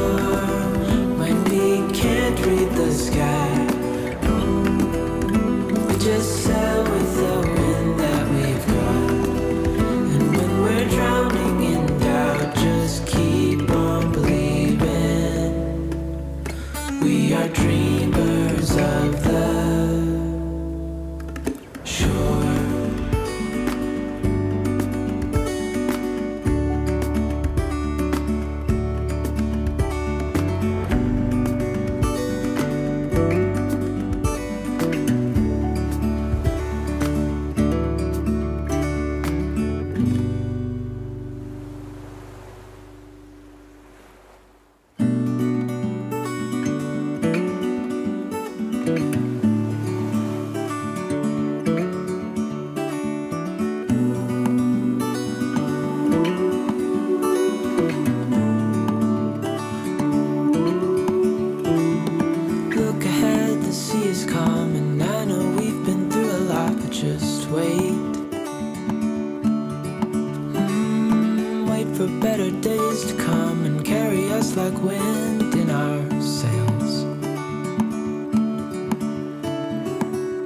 for better days to come and carry us like wind in our sails.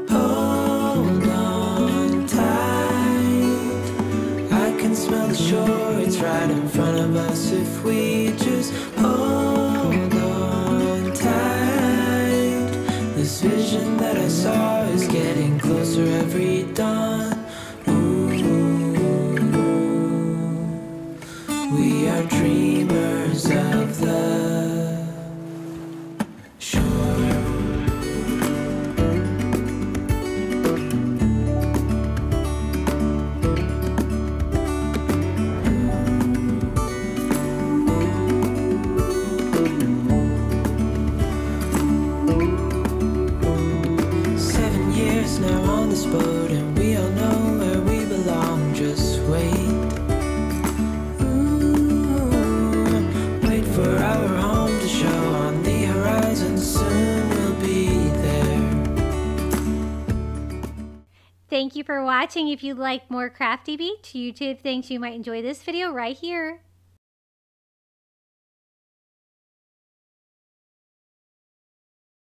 Hold on tight, I can smell the shore, it's right in front of us if we just hold on tight. This vision that I saw is getting closer every dawn. We are dreamers of the shore. 7 years now on this boat, and we all know where we belong. Just wait. For our home to show on the horizon, soon we'll be there. Thank you for watching. If you'd like more Crafty Beach YouTube things, you might enjoy this video right here.